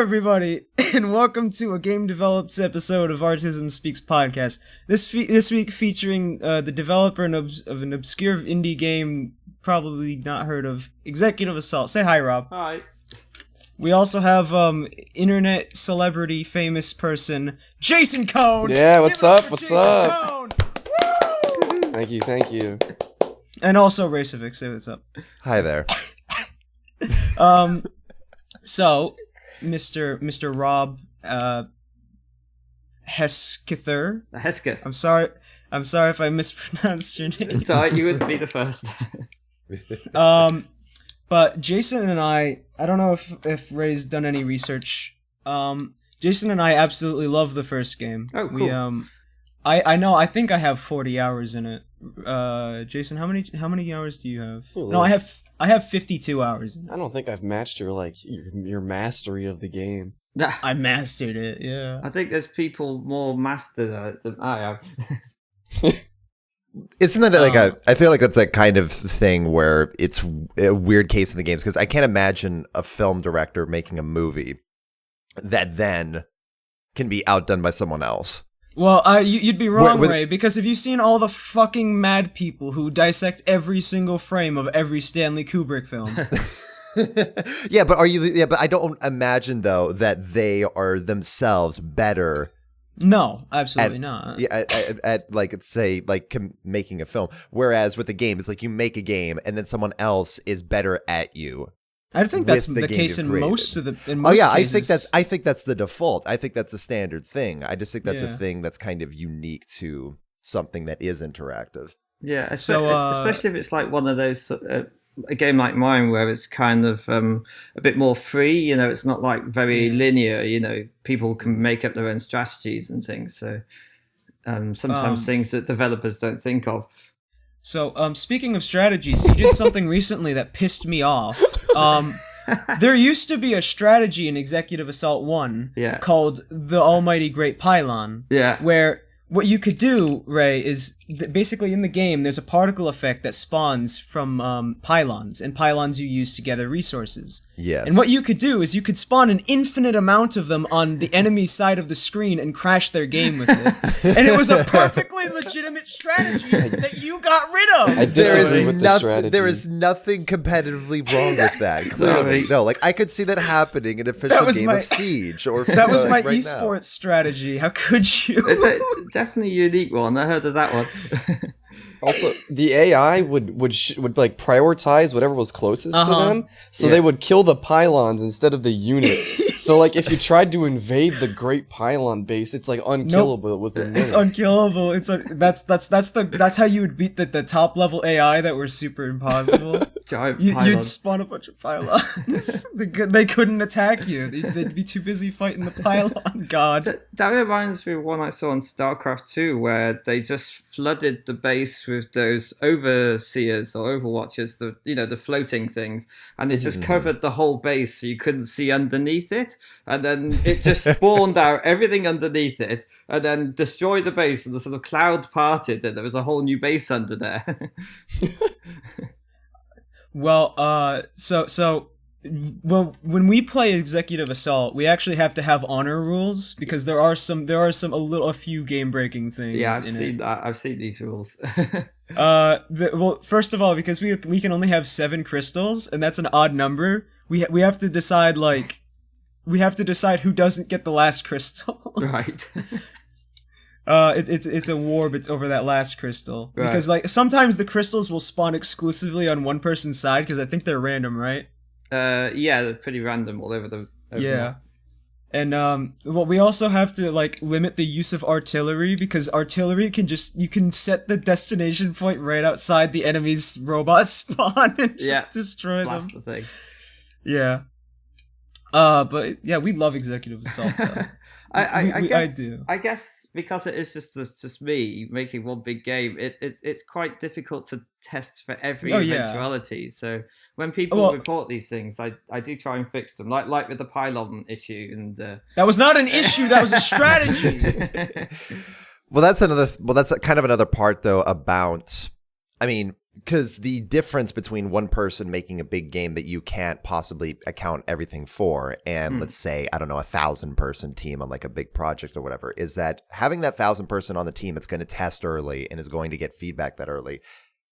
everybody, and welcome to a Game Develops episode of Artism Speaks podcast. This week featuring the developer of an obscure indie game, probably not heard of, Executive Assault. Say hi, Rob. Hi. We also have internet celebrity famous person Jason Cone. Yeah, what's up? What's Jason up? Cone. Woo! Thank you. And also Raycevick, say what's up. Hi there. So, Mr. Rob Heskether. Hesketh. I'm sorry if I mispronounced your name. It's alright, you wouldn't be the first. But Jason and I don't know if Ray's done any research. Jason and I absolutely love the first game. Oh, cool. I know, I think I have 40 hours in it. Jason, how many hours do you have? Ooh, No, I have 52 hours in it. I don't think I've matched your mastery of the game. I mastered it, yeah. I think there's people more mastered at it than I have. Isn't that like I feel like that's a kind of thing where it's a weird case in the games, because I can't imagine a film director making a movie that then can be outdone by someone else. Well, you'd be wrong, Ray, because have you seen all the fucking mad people who dissect every single frame of every Stanley Kubrick film? Yeah, but I don't imagine though that they are themselves better. No, absolutely not. Yeah, at like, say, like making a film. Whereas with the game, it's like you make a game and then someone else is better at you. I think that's the case in most of the. Cases. I think that's the default. I think that's a standard thing. I just think that's a thing that's kind of unique to something that is interactive. Yeah, especially if it's like one of those a game like mine where it's kind of a bit more free. You know, it's not like very linear. You know, people can make up their own strategies and things. So sometimes things that developers don't think of. So, speaking of strategies, you did something recently that pissed me off. There used to be a strategy in Executive Assault 1 called the Almighty Great Pylon. Yeah. Where what you could do, Ray, is basically in the game, there's a particle effect that spawns from pylons, and pylons you use to gather resources. Yes. And what you could do is you could spawn an infinite amount of them on the enemy's side of the screen and crash their game with it. And it was a perfectly legitimate strategy that you got rid of. There is nothing competitively wrong with that. Clearly, no. Like I could see that happening in an official game of Siege or that was my right esports now. Strategy. How could you? It's definitely a unique one. I heard of that one. Also, the AI would like prioritize whatever was closest to them, so they would kill the pylons instead of the unit. So, like, if you tried to invade the Great Pylon base, it's like unkillable. Nope. Within it's unkillable. That's how you would beat the top level AI that were super impossible. You'd spawn a bunch of pylons. They couldn't attack you. They'd be too busy fighting the pylon god. That reminds me of one I saw on StarCraft 2, where they just flooded the base with those overseers or overwatchers, the floating things, and they just covered the whole base so you couldn't see underneath it. And then it just spawned out everything underneath it, and then destroyed the base, and the sort of cloud parted, and there was a whole new base under there. Well, when we play Executive Assault, we actually have to have honor rules because there are a few game breaking things. Yeah, I've seen these rules. Well, first of all, because we can only have 7 crystals, and that's an odd number. We have to decide who doesn't get the last crystal. Right. It's a war over that last crystal. Right. Because like sometimes the crystals will spawn exclusively on one person's side because I think they're random, right? Yeah, they're pretty random all over the. Yeah. And we also have to like limit the use of artillery because artillery you can set the destination point right outside the enemy's robot spawn and just destroy them. That's the thing. Yeah. But yeah, we love Executive Assault. Though. I do. I guess because it is just me making one big game, it's quite difficult to test for every eventuality. So when people report these things, I do try and fix them, like with the pylon issue. And that was not an issue. That was a strategy. Well, that's kind of another part though about. I mean, because the difference between one person making a big game that you can't possibly account everything for, and let's say, I don't know, 1,000-person team on like a big project or whatever, is that having that 1,000-person on the team that's going to test early and is going to get feedback that early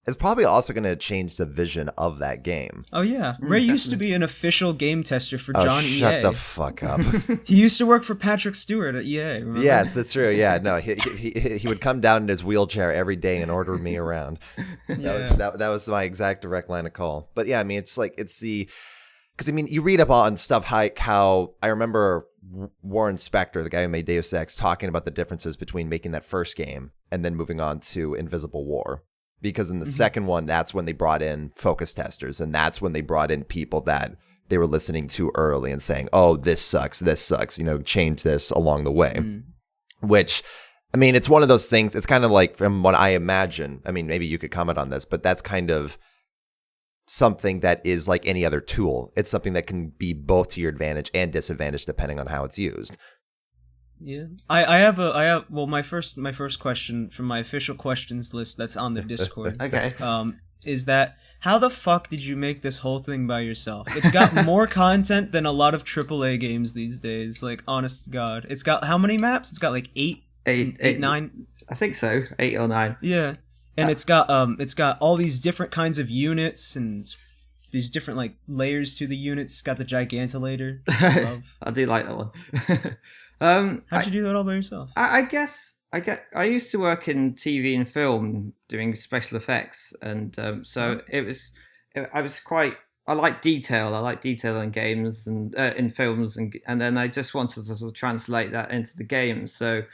is probably also going to change the vision of that game. Oh yeah, Ray used to be an official game tester for John EA. Shut the fuck up. He used to work for Patrick Stewart at EA. Remember? Yes, that's true. Yeah, no, he would come down in his wheelchair every day and order me around. That was my exact direct line of call. But yeah, I mean, it's because I mean, you read up on stuff like how I remember Warren Spector, the guy who made Deus Ex, talking about the differences between making that first game and then moving on to Invisible War. Because in the second one, that's when they brought in focus testers, and that's when they brought in people that they were listening to early and saying, oh, this sucks, change this along the way. Which, I mean, it's one of those things, it's kind of like, from what I imagine, I mean, maybe you could comment on this, but that's kind of something that is like any other tool. It's something that can be both to your advantage and disadvantage depending on how it's used. Yeah, I have my first question from my official questions list that's on the Discord. Okay. Is that how the fuck did you make this whole thing by yourself? It's got more content than a lot of AAA games these days. Like, honest to God, it's got how many maps? It's got like eight, 9. I think so, 8 or 9. Yeah, and it's got all these different kinds of units and these different like layers to the units. It's got the Giganta. I do like that one. How'd you do that all by yourself? I guess I used to work in TV and film doing special effects, and so I like detail. I like detail in games and in films, and then I just wanted to sort of translate that into the game. So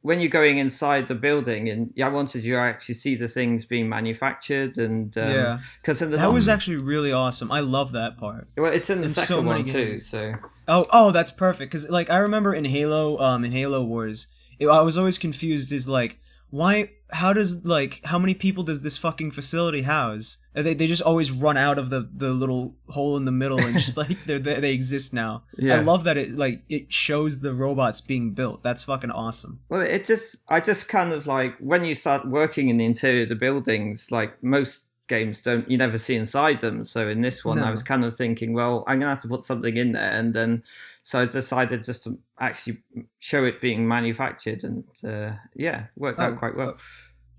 when you're going inside the building, and I wanted you to actually see the things being manufactured, and because that was actually really awesome. I love that part. Well, it's in the second one too. So that's perfect. Because like I remember in Halo Wars, I was always confused. Is like how many people does this fucking facility house? They just always run out of the little hole in the middle and just like they exist now. Yeah. I love that it shows the robots being built. That's fucking awesome. Well, I just kind of like when you start working in the interior of the buildings, like most games you never see inside them. So in this one, I was kind of thinking, well, I'm gonna have to put something in there, and then so I decided just to actually show it being manufactured, and worked out quite well.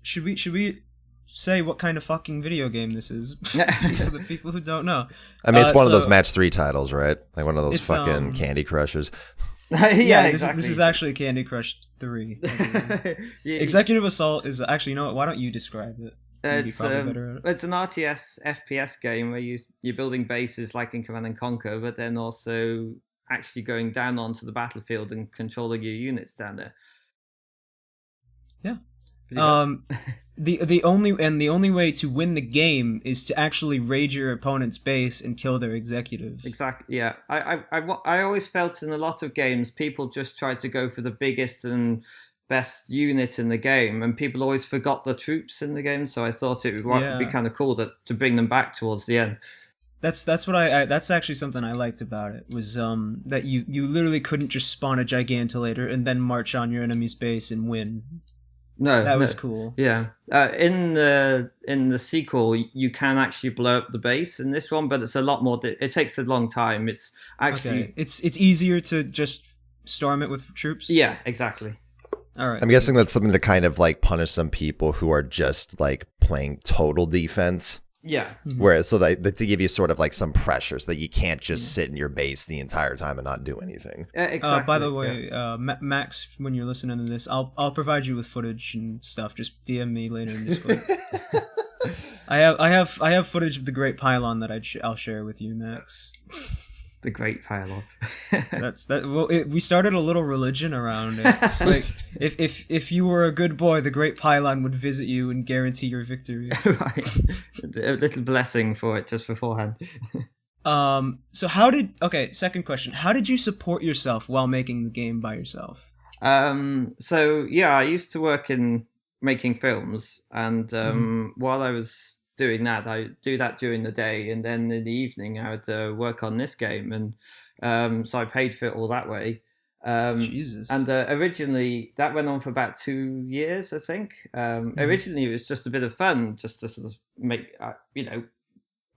Should we say what kind of fucking video game this is for the people who don't know? I mean, it's one of those match 3 titles, right? Like one of those fucking Candy Crushers. Exactly. This is actually Candy Crush 3. Executive Assault is actually, you know what? Why don't you describe it? It's an RTS FPS game where you're building bases like in Command & Conquer, but then also actually going down onto the battlefield and controlling your units down there. Yeah. The only way to win the game is to actually raid your opponent's base and kill their executive. Exactly. Yeah. I always felt in a lot of games people just try to go for the biggest and best unit in the game, and people always forgot the troops in the game. So I thought it would be kind of cool to bring them back towards the end. That's what that's actually something I liked about it, was that you literally couldn't just spawn a Giganta and then march on your enemy's base and win. That was cool. Yeah. In the sequel, you can actually blow up the base in this one, but it's a lot more. It takes a long time. It's actually it's easier to just storm it with troops. Yeah, exactly. All right. I'm guessing that's something to kind of like punish some people who are just like playing total defense. Yeah. Where so that to give you sort of like some pressure so that you can't just sit in your base the entire time and not do anything. Exactly. By the way, Max, when you're listening to this, I'll provide you with footage and stuff. Just DM me later in Discord. I have footage of the Great Pylon that I'll share with you, Max. The Great Pylon. Well, we started a little religion around it. Like, if you were a good boy, the Great Pylon would visit you and guarantee your victory. Right. A little blessing for it just beforehand. So second question. How did you support yourself while making the game by yourself? So yeah, I used to work in making films, and while I was doing that, I do that during the day, and then in the evening I would work on this game, and so I paid for it all that way. Jesus. And originally that went on for about 2 years, I think. Originally it was just a bit of fun, just to sort of make,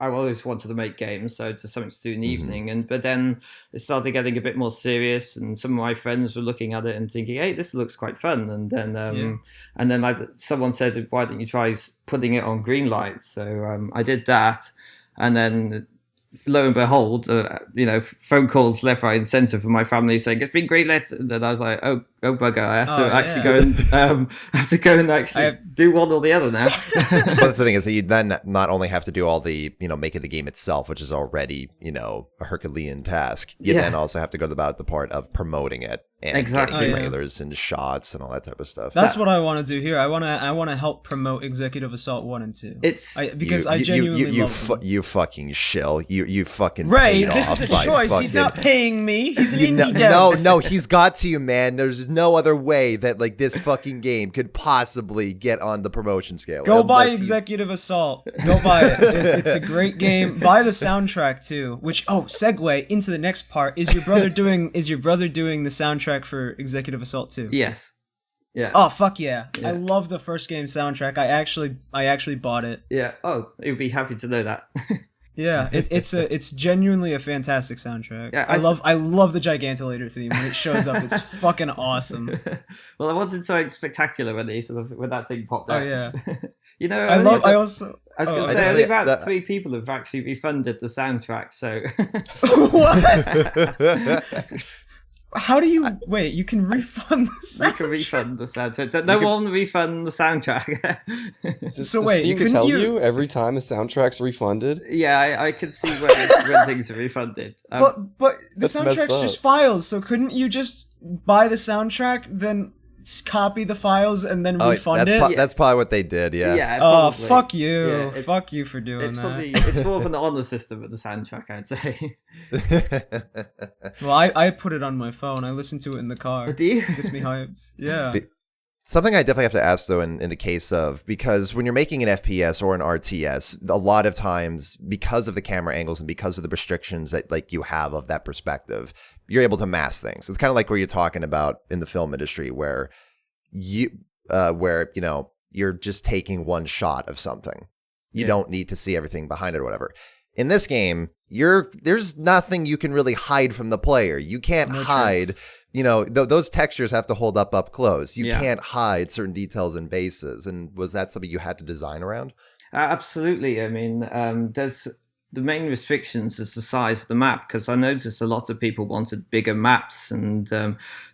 I always wanted to make games, so just something to do in the evening. But then it started getting a bit more serious, and some of my friends were looking at it and thinking, "Hey, this looks quite fun." And then, someone said, "Why don't you try putting it on Greenlight?" So I did that, and then lo and behold, phone calls left, right, and centre from my family saying it's been greenlit, and then I was like, oh bugger, I have to actually go and actually do one or the other now. But that's the thing is that you then not only have to do all the making the game itself, which is already a Herculean task. You then also have to go about the part of promoting it and getting trailers and shots and all that type of stuff. That's what I want to do here. I want to help promote Executive Assault 1 and 2. Because I genuinely love them. You fucking shill. You fucking Ray, this is a choice. He's not paying me. He's an indie dev. No, he's got to, man. There's no other way that this fucking game could possibly get on the promotion scale. Go buy Executive Assault. Go buy it. It's a great game. Buy the soundtrack too. Which segue into the next part. Is your brother doing the soundtrack for Executive Assault 2? Yes. Yeah. Oh fuck yeah. I love the first game soundtrack. I actually bought it. Yeah. Oh, you'd be happy to know that. Yeah, it's genuinely a fantastic soundtrack. Yeah, I love the Gigantolator theme when it shows up. It's fucking awesome. Well, I wanted something spectacular when that thing popped out. Oh yeah. I was going to say only about 3 people have actually refunded the soundtrack. So what? How do you wait? You can refund the soundtrack. You can refund the soundtrack. No one refund the soundtrack. So wait, you can tell you every time a soundtrack's refunded? Yeah, I can see when things are refunded. But the soundtrack's just files. So couldn't you just buy the soundtrack, then copy the files, and then refund it? That's probably what they did. Yeah. Yeah. Probably. Fuck you! Yeah, fuck you for doing that. It's more of an honor system with the soundtrack, I'd say. Well, I put it on my phone. I listen to it in the car. Do you? It gets me hyped. Yeah. Something I definitely have to ask, though, in the case of, because when you're making an FPS or an RTS, a lot of times, because of the camera angles and because of the restrictions that you have of that perspective, you're able to mask things. It's kind of like where you're talking about in the film industry, where you're just taking one shot of something. You don't need to see everything behind it or whatever. In this game, there's nothing you can really hide from the player. You can't hide. Those textures have to hold up close. You can't hide certain details and bases. And was that something you had to design around? Absolutely. I mean, there's the main restrictions is the size of the map, because I noticed a lot of people wanted bigger maps, and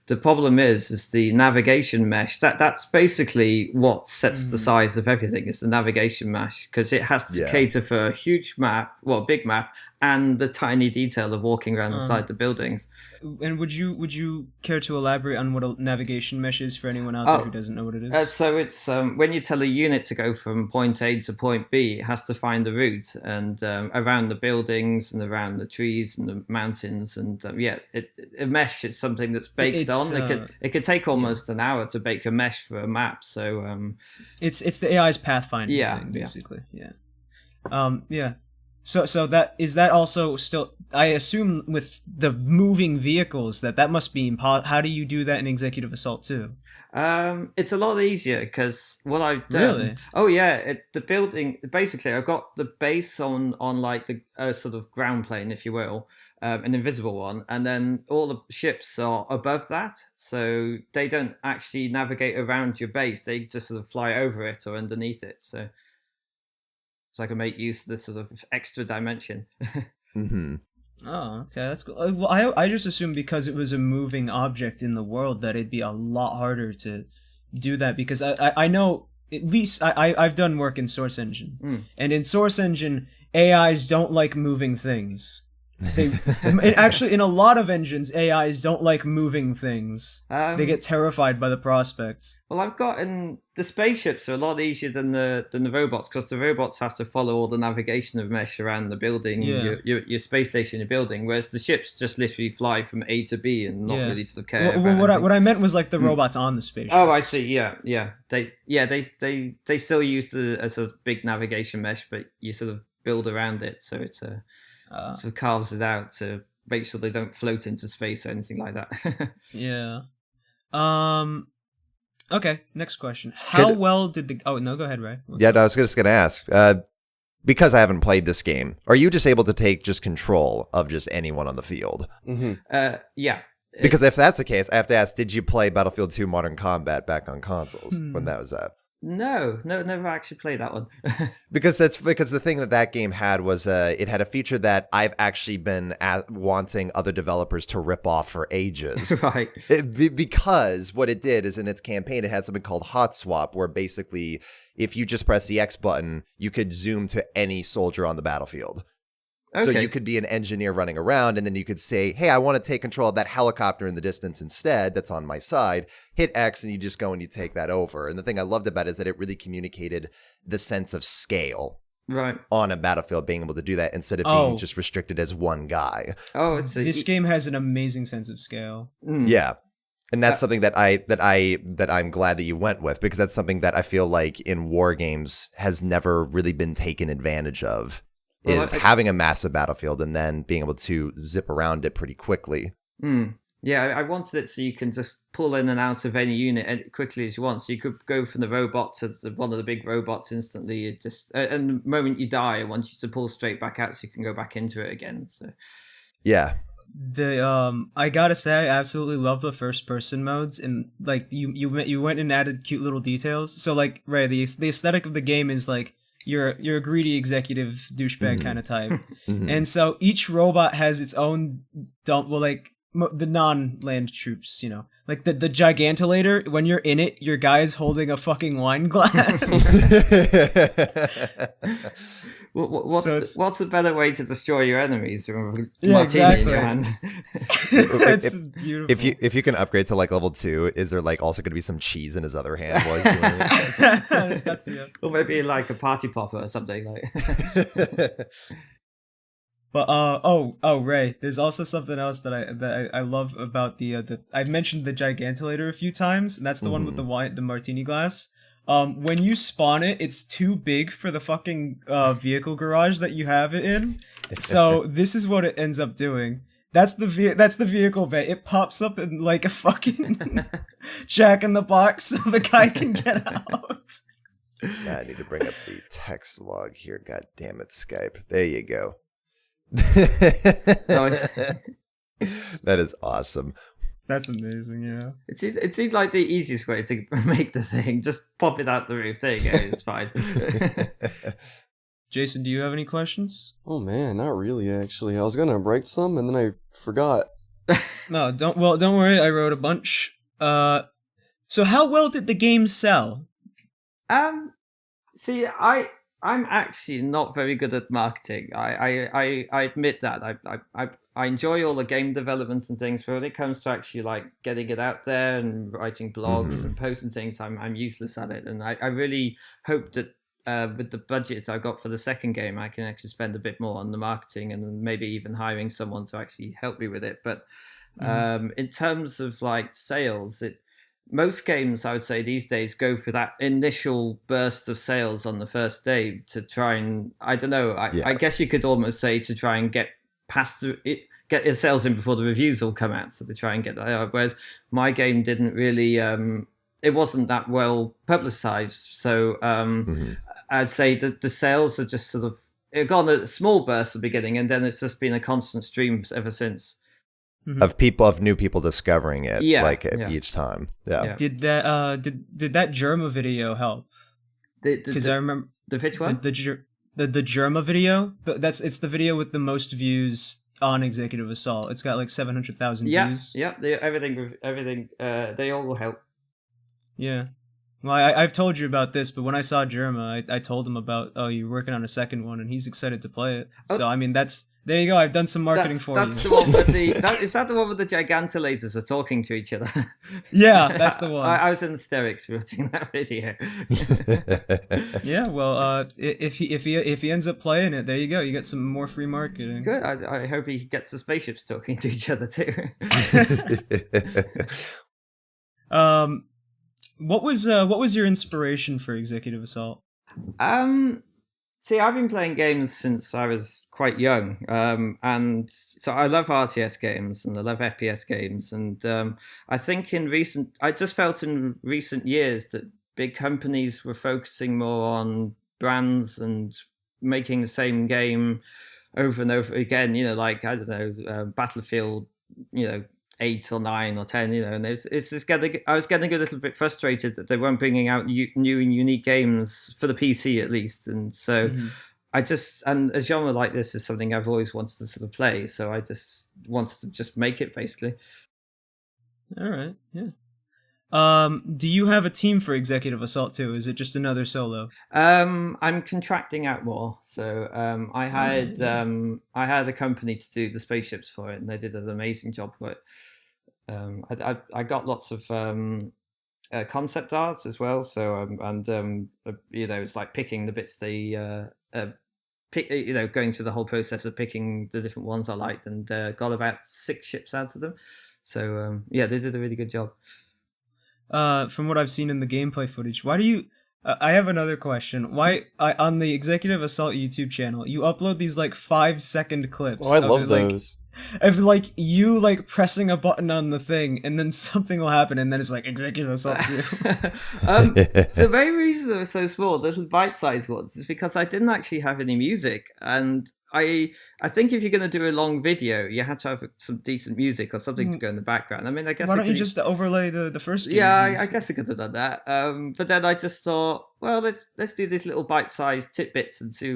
the problem is the navigation mesh. That's basically what sets the size of everything. Is the navigation mesh, because it has to cater for a huge map, a big map, and the tiny detail of walking around inside the buildings. And would you care to elaborate on what a navigation mesh is for anyone out there who doesn't know what it is? So it's when you tell a unit to go from point A to point B, it has to find the route, and around the buildings and around the trees and the mountains, and a mesh is something that's baked on. It could take almost an hour to bake a mesh for a map. So it's the AI's pathfinding thing, basically. Yeah. So that also still, I assume with the moving vehicles that must be impossible. How do you do that in Executive Assault 2? It's a lot easier, because what I've done. Really? Oh yeah, the building. Basically, I've got the base on like the sort of ground plane, if you will, an invisible one, and then all the ships are above that, so they don't actually navigate around your base. They just sort of fly over it or underneath it. So I can make use of this sort of extra dimension. Mm-hmm. Oh, okay, that's cool. Well, I just assumed because it was a moving object in the world that it'd be a lot harder to do that, because I know, at least I've done work in Source Engine, and in Source Engine, AIs don't like moving things. Actually, in a lot of engines, AIs don't like moving things. They get terrified by the prospect. Well, I've gotten the spaceships are a lot easier than the robots, because the robots have to follow all the navigation of mesh around the building, your space station, your building, whereas the ships just literally fly from A to B and not really sort of care. Well, what I meant was like the robots on the spaceship. Oh, I see. Yeah. They still use a sort of big navigation mesh, but you sort of build around it, so it's sort of carves it out to make sure they don't float into space or anything like that. Yeah. Okay, next question. How well did the... Oh, no, go ahead, Ray. No, I was just going to ask, because I haven't played this game, are you just able to take just control of just anyone on the field? Yeah. Because if that's the case, I have to ask, did you play Battlefield 2 Modern Combat back on consoles when that was up? No, never actually played that one. because the thing that game had was it had a feature that I've actually been wanting other developers to rip off for ages. Right. Because what it did is in its campaign, it had something called Hotswap, where basically if you just press the X button, you could zoom to any soldier on the battlefield. Okay. So you could be an engineer running around, and then you could say, hey, I want to take control of that helicopter in the distance instead that's on my side. Hit X, and you just go and you take that over. And the thing I loved about it is that it really communicated the sense of scale on a battlefield, being able to do that instead of being just restricted as one guy. This game has an amazing sense of scale. Yeah. And that's something that I'm glad that you went with, because that's something that I feel like in war games has never really been taken advantage of. Having a massive battlefield and then being able to zip around it pretty quickly. Yeah, I wanted it so you can just pull in and out of any unit as quickly as you want. So you could go from the robot to one of the big robots instantly. It just and the moment you die, I want you to pull straight back out so you can go back into it again. So yeah. I gotta say, I absolutely love the first person modes, and like you went and added cute little details. So like Ray, the aesthetic of the game is like you're a greedy executive douchebag kind of type, and so each robot has its own the non-land troops, you know, like the Gigantolator. When you're in it, your guy's holding a fucking wine glass. What's a better way to destroy your enemies? Exactly. In your hand? It's beautiful. If you can upgrade to like level 2, is there like also going to be some cheese in his other hand while he's doing it? That's the or maybe like a party popper or something like. But Ray, there's also something else that I love about the I've mentioned the Gigantolator a few times, and that's the one with the martini glass. When you spawn it, it's too big for the fucking vehicle garage that you have it in. So this is what it ends up doing. That's the vehicle bay. It pops up in like a fucking Jack in the Box, so the guy can get out. I need to bring up the text log here. God damn it, Skype. There you go. That is awesome. That's amazing. Yeah, it seemed like the easiest way to make the thing. Just pop it out the roof. There you go. It's fine. Jason, do you have any questions? Oh man, not really. Actually, I was gonna write some and then I forgot. No, don't worry. I wrote a bunch. So how well did the game sell? See, I'm actually not very good at marketing. I admit that. I enjoy all the game development and things, but when it comes to actually like getting it out there and writing blogs and posting things, I'm useless at it. And I really hope that with the budget I got for the second game, I can actually spend a bit more on the marketing and maybe even hiring someone to actually help me with it. But in terms of like sales, most games, I would say these days, go for that initial burst of sales on the first day to try and, I don't know, I guess you could almost say to try and get past it, get your sales in before the reviews all come out. So they try and get that out. Whereas my game didn't really, it wasn't that well publicized. So I'd say that the sales are just sort of, it got a small burst at the beginning, and then it's just been a constant stream ever since. Of new people discovering it, each time. Yeah. Did that Germa video help? Because I remember the which one? The Germa video. It's the video with the most views on Executive Assault. It's got like 700,000 views. Yeah. Everything. They all help. Yeah. Well, I've told you about this, but when I saw Germa, I told him about, you're working on a second one, and he's excited to play it. Oh. So I mean, there you go. I've done some marketing for you. That's the one with is that the one with the Giganta lasers are talking to each other? Yeah, that's the one. I was in hysterics watching that video. Yeah, well, if he ends up playing it, there you go. You get some more free marketing. Good. I hope he gets the spaceships talking to each other too. What was your inspiration for Executive Assault? See, I've been playing games since I was quite young, and so I love RTS games and I love FPS games, and I just felt in recent years that big companies were focusing more on brands and making the same game over and over again. Like I don't know, Battlefield, 8 or 9 or 10. And it's just I was getting a little bit frustrated that they weren't bringing out new and unique games for the PC at least, and so. Mhm. And a genre like this is something I've always wanted to sort of play, so I just wanted to just make it basically. All right, yeah. Do you have a team for Executive Assault 2? Is it just another solo? I'm contracting out more, so I hired a company to do the spaceships for it, and they did an amazing job for it. I got lots of concept art as well, so it's like picking the bits they going through the whole process of picking the different ones I liked, and got about 6 ships out of them. So they did a really good job. From what I've seen in the gameplay footage, why do you... I have another question. Why, on the Executive Assault YouTube channel, you upload these, 5-second clips. Oh, I love those. Of, you, pressing a button on the thing, and then something will happen, and then it's Executive Assault 2. The main reason they were so small, the little bite-sized ones, is because I didn't actually have any music, and I think if you're going to do a long video, you had to have some decent music or something to go in the background. I mean, I guess why don't you just overlay the first games? Yeah, I guess I could have done that. But then I just thought, well, let's do these little bite-sized tidbits and see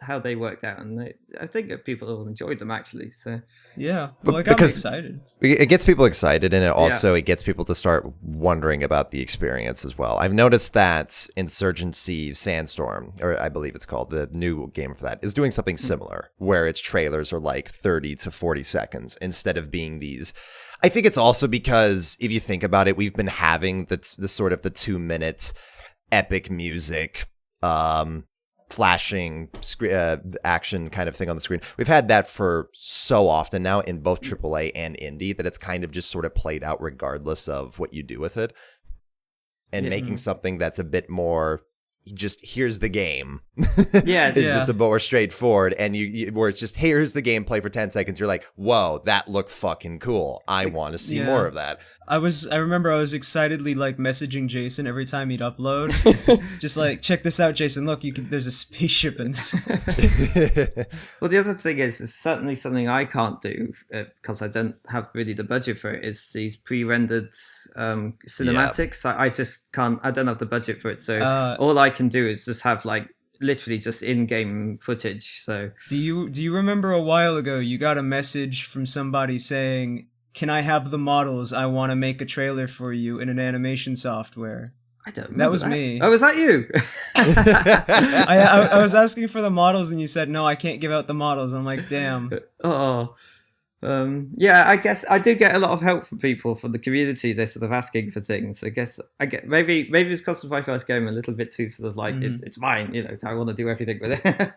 how they worked out. And I think that people will enjoy them actually. So yeah, well, it got me excited. It gets people excited, and it gets people to start wondering about the experience as well. I've noticed that Insurgency Sandstorm, or I believe it's called, the new game for that, is doing something similar, where its trailers are 30 to 40 seconds instead of being these. I think it's also because if you think about it, we've been having the sort of the 2-minute epic music, flashing action kind of thing on the screen. We've had that for so often now in both AAA and indie that it's kind of just sort of played out regardless of what you do with it. And making something that's a bit more just here's the game. It's just a bit more straightforward, and where it's just here's the gameplay for 10 seconds. You're like, whoa, that looked fucking cool. I want to see more of that. I remember I was excitedly messaging Jason every time he'd upload. Just check this out, Jason. Look, there's a spaceship in this one. Well, the other thing is certainly something I can't do because I don't have really the budget for it, is these pre-rendered cinematics. I just can't. I don't have the budget for it, so all I can do is just have literally just in-game footage. So do you remember a while ago you got a message from somebody saying, "Can I have the models? I want to make a trailer for you in an animation software." I don't remember. That was me. Oh, was that you? I was asking for the models, and you said, "No, I can't give out the models." I'm like, damn. Oh. I guess I do get a lot of help from people from the community. They're sort of asking for things. I get maybe it's because of my first game a little bit too sort of it's mine. I want to do everything with it.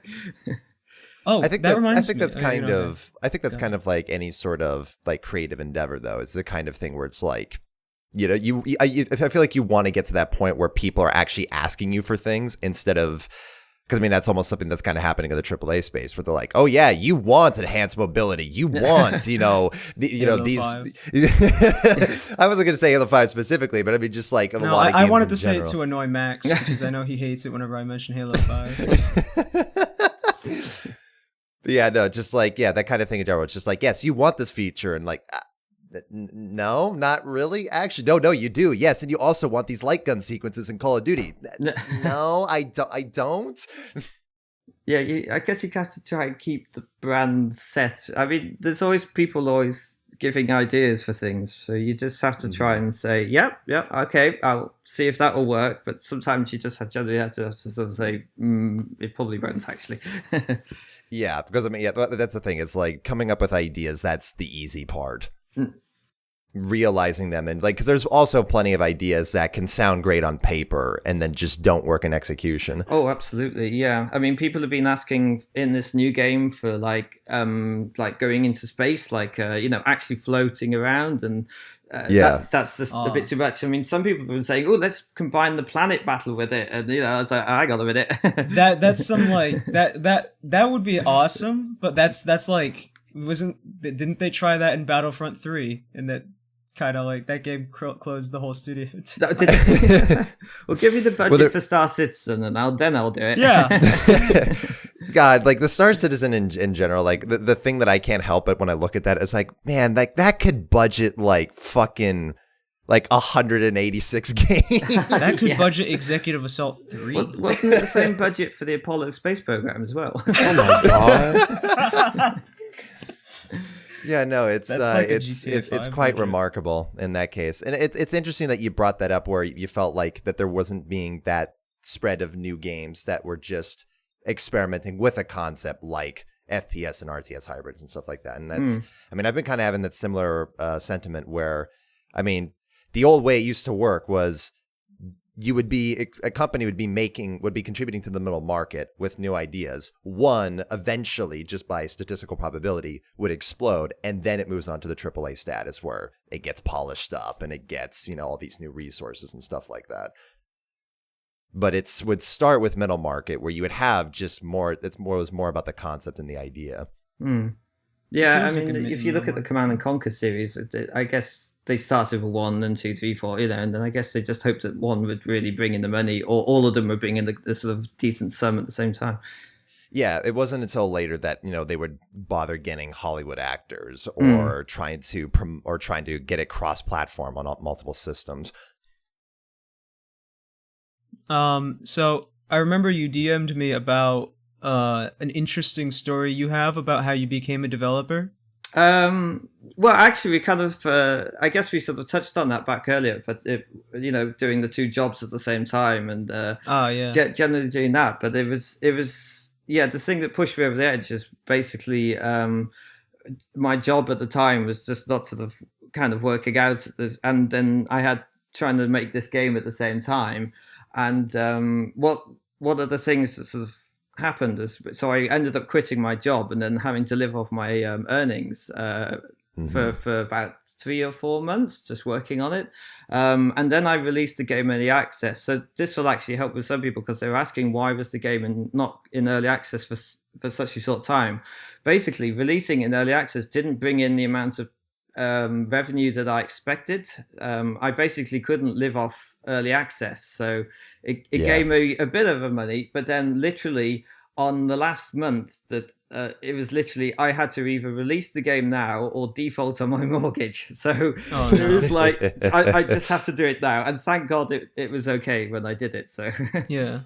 Oh, I think that's kind of like any sort of creative endeavor, though. It's the kind of thing where it's I feel like you want to get to that point where people are actually asking you for things instead of. Because, that's almost something that's kind of happening in the AAA space where they're like, oh, yeah, you want enhanced mobility. You want, these. I wasn't going to say Halo 5 specifically, but just a lot of games I wanted to say general. it to annoy Max because I know he hates it whenever I mention Halo 5. Yeah, no, just that kind of thing in general. It's just yes, you want this feature. And no, not really. Actually, no, you do. Yes, and you also want these light gun sequences in Call of Duty. No, I don't. Yeah, I guess you have to try and keep the brand set. There's always people giving ideas for things, so you just have to try and say, yep, okay, I'll see if that will work. But sometimes you just generally have to sort of say, it probably won't actually. Yeah, because that's the thing. It's coming up with ideas. That's the easy part. Realizing them and because there's also plenty of ideas that can sound great on paper and then just don't work in execution. Oh, absolutely, yeah. People have been asking in this new game for going into space, actually floating around and That's just a bit too much. I mean, some people have been saying, "Oh, let's combine the planet battle with it," and I was like, "I got a minute." that's some like that would be awesome, but that's like didn't they try that in Battlefront 3? And that kind of like that game closed the whole studio. Well, give me the budget for Star Citizen, and I'll do it. Yeah. God, like the Star Citizen in general, like the thing that I can't help but when I look at that is like, man, like that could budget like fucking like 186 games. That could budget Executive Assault 3. Wasn't it the same budget for the Apollo space program as well? Oh my god. Yeah, no, it's like it's quite remarkable in that case, and it's interesting that you brought that up where you felt like that there wasn't being that spread of new games that were just experimenting with a concept like FPS and RTS hybrids and stuff like that. And that's, I mean, I've been kind of having that similar sentiment where, I mean, the old way it used to work was a company would be contributing to the middle market with new ideas. One eventually, just by statistical probability, would explode, and then it moves on to the AAA status where it gets polished up and it gets, all these new resources and stuff like that. But it would start with middle market where you would have just more. It was more about the concept and the idea. Yeah, I mean, if you look at the Command and Conquer series, I guess they started with 1 and 2, 3, 4, and then I guess they just hoped that 1 would really bring in the money, or all of them would bring in the sort of decent sum at the same time. Yeah, it wasn't until later that they would bother getting Hollywood actors or trying to get it cross-platform on multiple systems. So I remember you DM'd me about an interesting story you have about how you became a developer. Well, actually, we kind of, I guess we sort of touched on that back earlier, but doing the 2 jobs at the same time and generally doing that. But it was the thing that pushed me over the edge is basically my job at the time was just not sort of kind of working out, and then I had trying to make this game at the same time. And what are the things that sort of happened is, so I ended up quitting my job and then having to live off my earnings for about 3 or 4 months, just working on it. And then I released the game early access. So this will actually help with some people because they were asking why was the game not in early access for such a short time. Basically, releasing in early access didn't bring in the amount of revenue that I expected. I basically couldn't live off early access, so it gave me a bit of a money, but then literally on the last month that it was literally I had to either release the game now or default on my mortgage. So it was like I just have to do it now, and thank God it was okay when I did it. So yeah.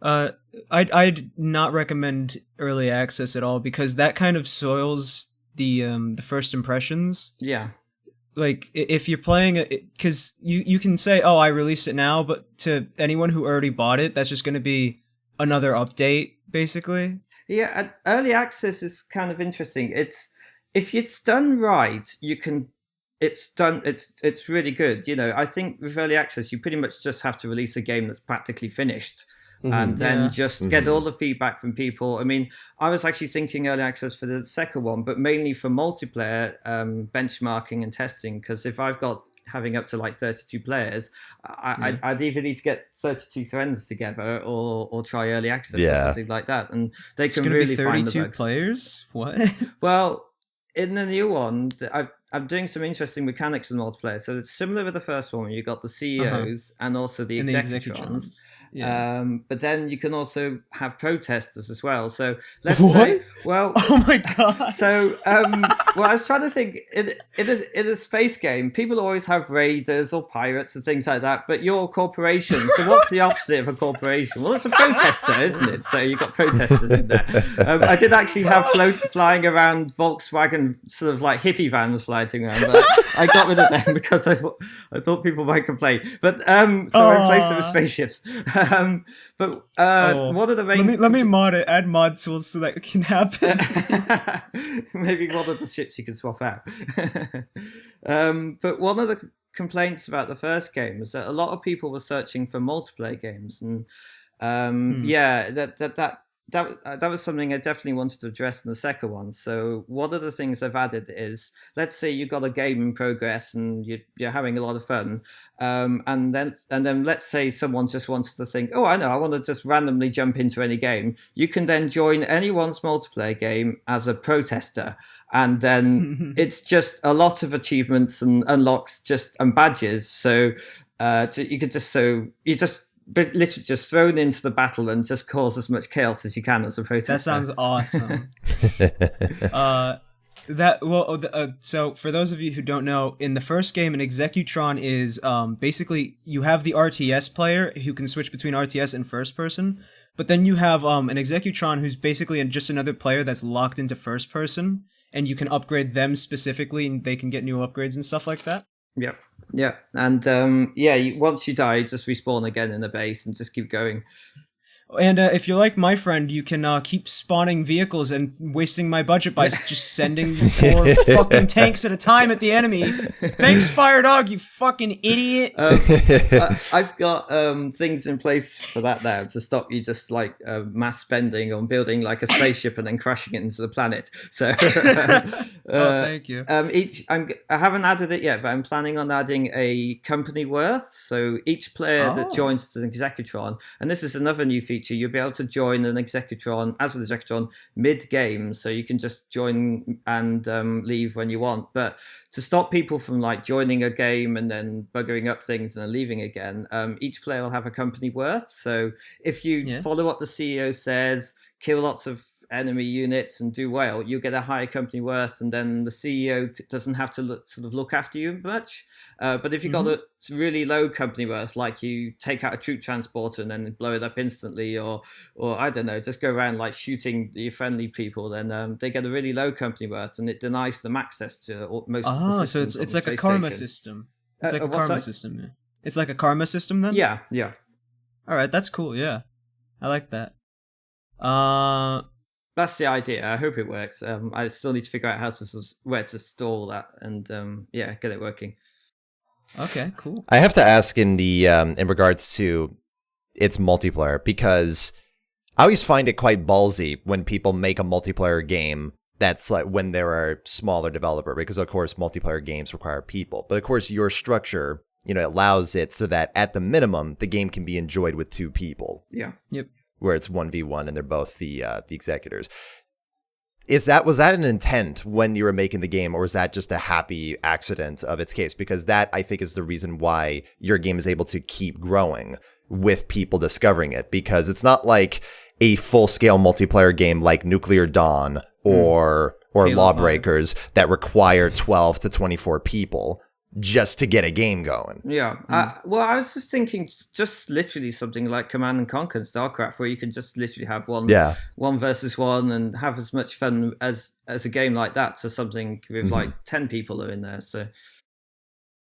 I'd not recommend early access at all because that kind of soils the first impressions. Yeah, like if you're playing it, because you can say, oh, I released it now, but to anyone who already bought it, that's just going to be another update basically. Yeah, early access is kind of interesting. If it's done right, it's really good. I think with early access you pretty much just have to release a game that's practically finished. And then just get all the feedback from people. I mean, I was actually thinking early access for the second one, but mainly for multiplayer benchmarking and testing. Because if I've got having up to like 32 players, I'd either need to get 32 friends together or try early access or something like that. And they can really find the bugs. 32 players? What? Well, in the new one, I'm doing some interesting mechanics in multiplayer. So it's similar with the first one, where you got the CEOs and also the executrons. Yeah. But then you can also have protesters as well. So let's say, oh my god. So, I was trying to think in a space game, people always have raiders or pirates and things like that. But you're a corporation, so what's the opposite of a corporation? Well, it's a protester, isn't it? So you've got protesters in there. I did actually have flying around Volkswagen, sort of like hippie vans floating around, but I got rid of them because I thought people might complain. But so I replaced them with spaceships. One of the main... Let me add mod tools so that it can happen. Maybe one of the ships you can swap out. But one of the complaints about the first game was that a lot of people were searching for multiplayer games, and that that was something I definitely wanted to address in the second one. So one of the things I've added is, let's say you've got a game in progress and you're having a lot of fun, and then let's say someone just wants to think, oh, I know, I want to just randomly jump into any game. You can then join anyone's multiplayer game as a protester, and then it's just a lot of achievements and unlocks and badges. So you just literally just thrown into the battle and just cause as much chaos as you can as a protester. That sounds awesome. So for those of you who don't know, in the first game, an Executron is basically you have the RTS player who can switch between RTS and first person, but then you have an Executron who's basically just another player that's locked into first person, and you can upgrade them specifically, and they can get new upgrades and stuff like that. Yep. Yeah, and once you die, you just respawn again in the base and just keep going. And if you're like my friend, you can keep spawning vehicles and wasting my budget by just sending 4 fucking tanks at a time at the enemy. Thanks, Fire Dog, you fucking idiot. I've got things in place for that now to stop you just like mass spending on building like a spaceship and then crashing it into the planet. So, thank you. I haven't added it yet, but I'm planning on adding a company worth. So each player that joins an Executron, and this is another new feature. You'll be able to join an Executron mid-game, so you can just join and leave when you want. But to stop people from like joining a game and then buggering up things and then leaving again, each player will have a company worth. So if you follow what the CEO says, kill lots of enemy units and do well, you get a higher company worth, and then the CEO doesn't have to look after you much. But if you got a really low company worth, like you take out a troop transporter and then blow it up instantly, or I don't know, just go around like shooting the friendly people, then they get a really low company worth, and it denies them access to most of the systems. So it's like a karma system. It's like a karma system. Yeah. It's like a karma system then? Yeah. All right, that's cool. Yeah. I like that. That's the idea. I hope it works. I still need to figure out where to store that and get it working. Okay, cool. I have to ask in regards to its multiplayer, because I always find it quite ballsy when people make a multiplayer game that's like when they're a smaller developer, because of course multiplayer games require people. But of course your structure, allows it so that at the minimum the game can be enjoyed with 2 people. Yeah. Yep. Where it's 1v1 and they're both the executors. Was that an intent when you were making the game, or was that just a happy accident of its case? Because that, I think, is the reason why your game is able to keep growing with people discovering it, because it's not like a full-scale multiplayer game like Nuclear Dawn or Lawbreakers that require 12 to 24 people just to get a game going. Yeah. I was just thinking just literally something like Command and Conquer and StarCraft, where you can just literally have one versus one and have as much fun as a game like that, to something with like 10 people are in there. So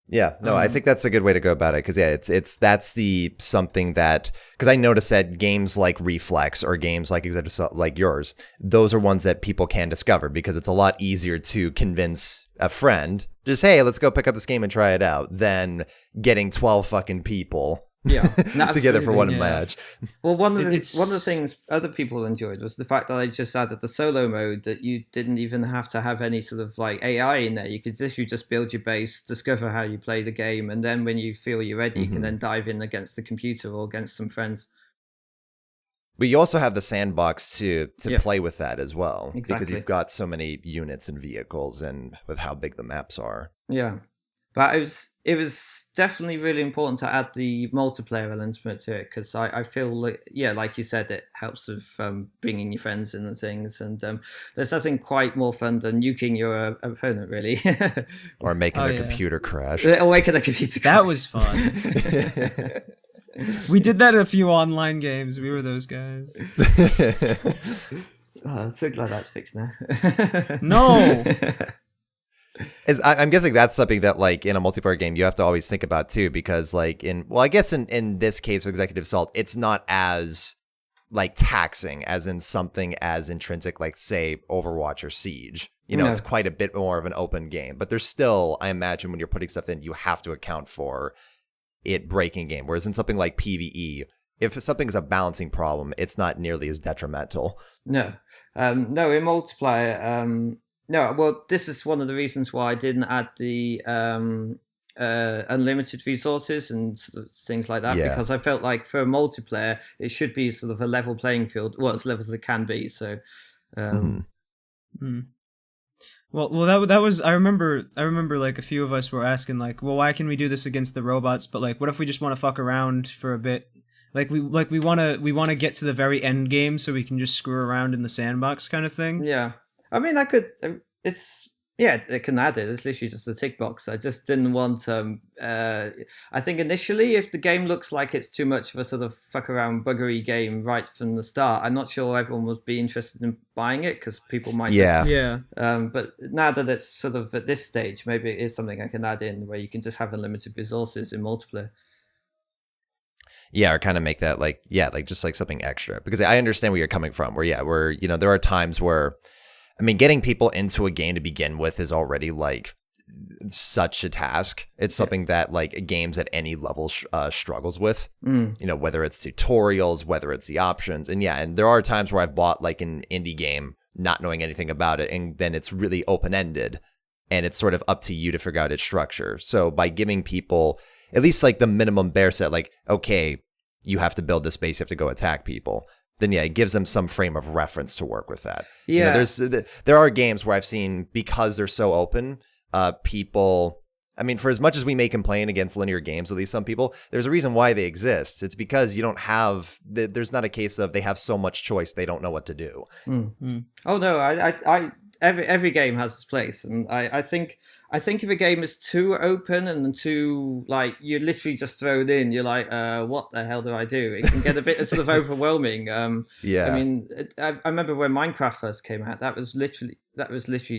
yeah, no, I think that's a good way to go about it, because that's the something that, because I noticed that games like Reflex or games like yours, those are ones that people can discover, because it's a lot easier to convince a friend, just, hey, let's go pick up this game and try it out, than getting 12 fucking people together for one match. Well, one of the things other people enjoyed was the fact that I just added the solo mode, that you didn't even have to have any sort of like AI in there. You could just build your base, discover how you play the game, and then when you feel you're ready, you can then dive in against the computer or against some friends. But you also have the sandbox to play with that as well, because you've got so many units and vehicles, and with how big the maps are. Yeah. But it was definitely really important to add the multiplayer element to it, because I feel like you said, it helps with bringing your friends in and things, and there's nothing quite more fun than nuking your opponent, really. Or making their computer crash. Or making a computer crash. That was fun. We did that in a few online games. We were those guys. I'm so glad that's fixed now. No! I'm guessing that's something that, like, in a multiplayer game, you have to always think about too, because, like, I guess in this case of Executive Assault, it's not as, like, taxing as in something as intrinsic, like, say, Overwatch or Siege. It's quite a bit more of an open game, but there's still, I imagine, when you're putting stuff in, you have to account for it breaking game. Whereas in something like PvE, if something's a balancing problem, it's not nearly as detrimental. No, no, in multiplayer, no. Well, this is one of the reasons why I didn't add the unlimited resources and sort of things like that, because I felt like for a multiplayer, it should be sort of a level playing field, well, as level as it can be. So, Well, that was. I remember. Like a few of us were asking, like, well, why can we do this against the robots? But like, what if we just want to fuck around for a bit? Like we want to get to the very end game so we can just screw around in the sandbox kind of thing. Yeah, I mean, I could. It can add it. It's literally just a tick box. I just didn't want. I think initially, if the game looks like it's too much of a sort of fuck around buggery game right from the start, I'm not sure everyone would be interested in buying it because people might. But now that it's sort of at this stage, maybe it is something I can add in where you can just have unlimited resources in multiplayer. Yeah, or kind of make that like just like something extra, because I understand where you're coming from. Where there are times where, I mean, getting people into a game to begin with is already like such a task. It's something that like games at any level struggles with. Whether it's tutorials, whether it's the options, and there are times where I've bought like an indie game not knowing anything about it, and then it's really open ended, and it's sort of up to you to figure out its structure. So by giving people at least like the minimum bare set, like, okay, you have to build this base, you have to go attack people, then it gives them some frame of reference to work with that. There are games where I've seen, because they're so open, people, I mean, for as much as we may complain against linear games, at least some people, there's a reason why they exist. It's because you don't have, there's not a case of they have so much choice they don't know what to do. Oh no, I every game has its place, and I think if a game is too open and too like you're literally just thrown in, you're like, what the hell do I do? It can get a bit sort of overwhelming. I mean, I remember when Minecraft first came out, that was literally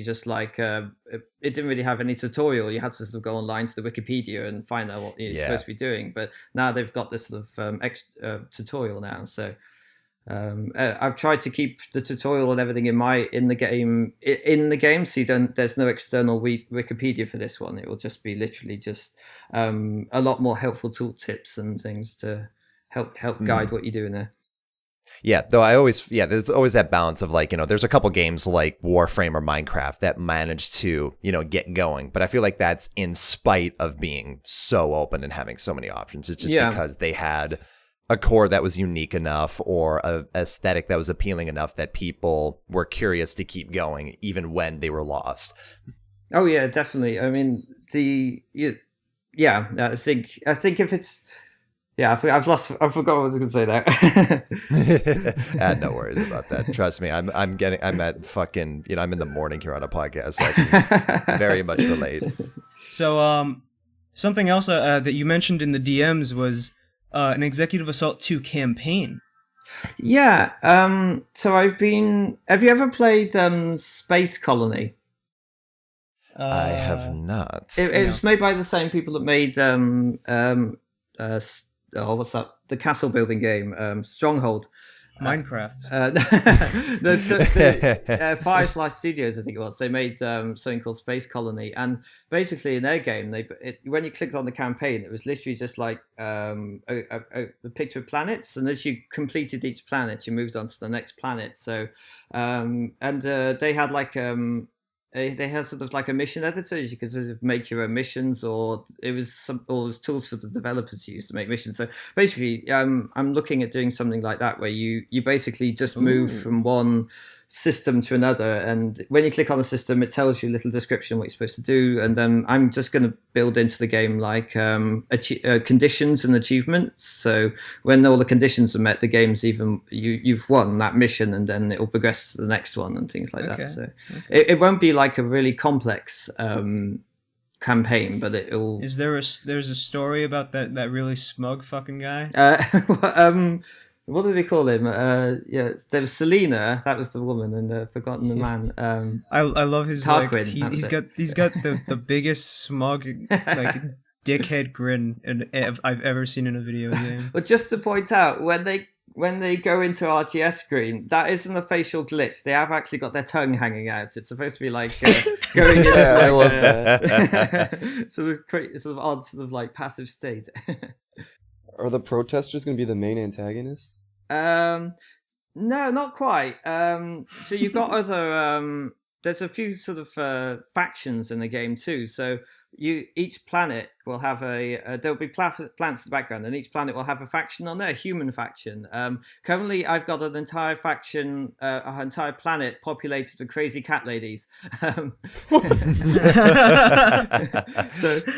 just like it didn't really have any tutorial. You had to sort of go online to the Wikipedia and find out what you're supposed to be doing. But now they've got this sort of extra tutorial now, so. I've tried to keep the tutorial and everything in the game, so there's no external Wikipedia for this one. It will just be literally just a lot more helpful tooltips and things to help guide what you do in there. Yeah, though there's always that balance of like, there's a couple games like Warframe or Minecraft that manage to, get going. But I feel like that's in spite of being so open and having so many options. It's just because they had a core that was unique enough or a aesthetic that was appealing enough that people were curious to keep going even when they were lost. Oh yeah, definitely. I mean, I think if it's, I forgot what I was going to say there. No worries about that. Trust me, I'm at fucking, I'm in the morning here on a podcast, so I can very much relate. So, something else that you mentioned in the DMs was an Executive Assault 2 campaign. Yeah. So have you ever played Space Colony? I have not. It was made by the same people that made what's that? The castle building game, Stronghold. Minecraft. Firefly Studios, I think it was. They made something called Space Colony, and basically in their game, when you clicked on the campaign, it was literally just like a picture of planets, and as you completed each planet, you moved on to the next planet. So, they had like they had sort of like a mission editor. You could sort of make your own missions, or it was tools for the developers to use to make missions. So basically, I'm looking at doing something like that, where you basically just move from one system to another, and when you click on the system, it tells you a little description of what you're supposed to do, and then I'm just going to build into the game like conditions and achievements. So when all the conditions are met, the game's you've won that mission, and then it will progress to the next one and things like that. So it won't be like a really complex campaign, but it'll. There's a story about that really smug fucking guy? What did they call him? There was Selena. That was the woman, and Forgotten the Man. I love his Tarquin. He's got the biggest smug like dickhead grin I've ever seen in a video game. But just to point out, when they go into RTS screen, that isn't a facial glitch. They have actually got their tongue hanging out. It's supposed to be like going into I love that. sort of odd, sort of like passive state. Are the protesters going to be the main antagonists? No, not quite. So you've got other. There's a few sort of factions in the game too. So each planet will have there'll be plants in the background, and each planet will have a faction on there, a human faction. Currently, I've got an entire faction, an entire planet populated with crazy cat ladies. So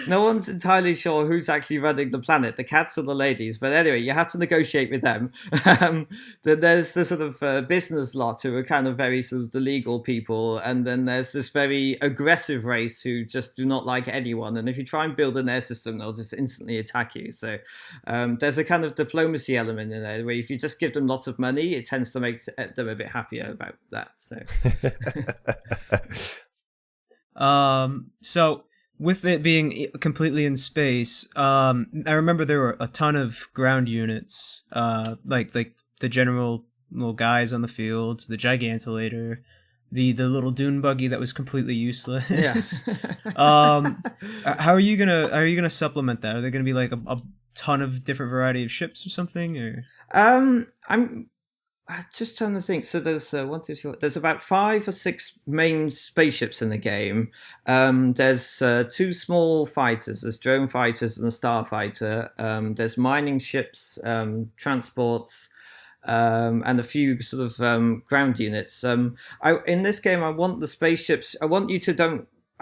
no one's entirely sure who's actually running the planet, the cats or the ladies. But anyway, you have to negotiate with them. Then there's the sort of business lot who are kind of very sort of the legal people, and then there's this very aggressive race who just do not like anyone. And if you try and build an air system, they'll just instantly attack you. So there's a kind of diplomacy element in there where if you just give them lots of money, it tends to make them a bit happier about that. So with it being completely in space, I remember there were a ton of ground units, like the general little guys on the field, the Gigantolator, the little dune buggy that was completely useless. Yes. How are you gonna supplement that? Are there gonna be like a ton of different variety of ships or something? Or I'm just trying to think. So there's there's about 5 or 6 main spaceships in the game. There's 2 small fighters. There's drone fighters and a starfighter. There's mining ships, transports. And a few sort of ground units. In this game, I want the spaceships.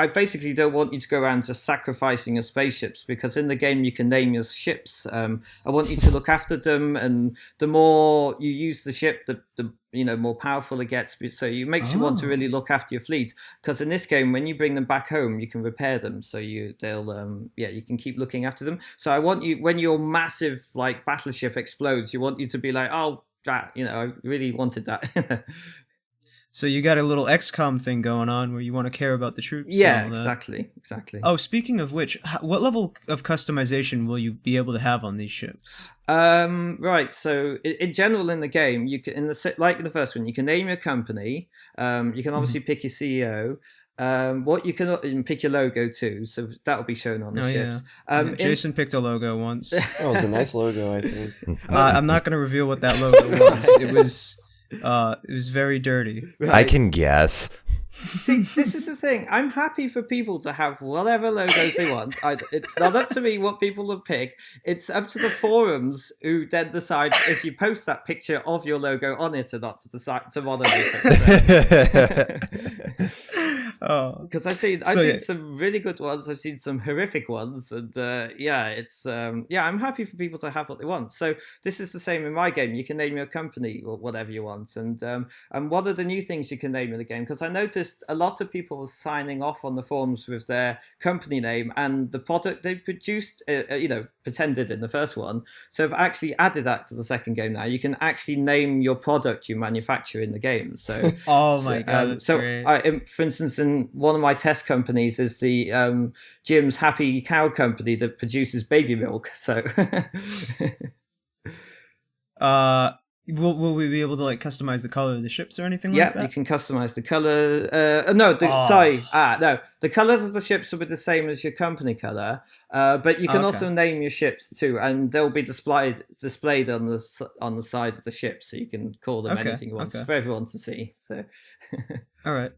I basically don't want you to go around just sacrificing your spaceships, because in the game you can name your ships. I want you to look after them, and the more you use the ship, the more powerful it gets. So it makes you want to really look after your fleet, because in this game, when you bring them back home, you can repair them. So you can keep looking after them. So I want you, when your massive like battleship explodes, you want you to be like, oh, that, I really wanted that. So you got a little XCOM thing going on where you want to care about the troops. Yeah, exactly. Oh, speaking of which, what level of customization will you be able to have on these ships? Right. So in general, in the game, you can like in the first one, you can name your company. You can obviously pick your CEO. What you can pick your logo too, so that will be shown on the ships. Yeah. Jason picked a logo once. That was a nice logo, I think. I'm not going to reveal what that logo was. It was very dirty. Right. I can guess. See, this is the thing. I'm happy for people to have whatever logos they want. It's not up to me what people will pick. It's up to the forums who then decide if you post that picture of your logo on it or not to decide to moderate it. Because I've seen some really good ones. I've seen some horrific ones, and I'm happy for people to have what they want. So this is the same in my game. You can name your company or whatever you want, and one of the new things you can name in the game, because I noticed a lot of people were signing off on the forums with their company name and the product they produced, pretended in the first one. So I've actually added that to the second game now. You can actually name your product you manufacture in the game. So my god! For instance, in one of my test companies is the Jim's Happy Cow company that produces baby milk. So Will we be able to like customize the color of the ships or anything like that? Yeah, you can customize the color. The colors of the ships will be the same as your company color, but you can also name your ships too, and they'll be displayed on the side of the ship, so you can call them anything you want for everyone to see. So, all right.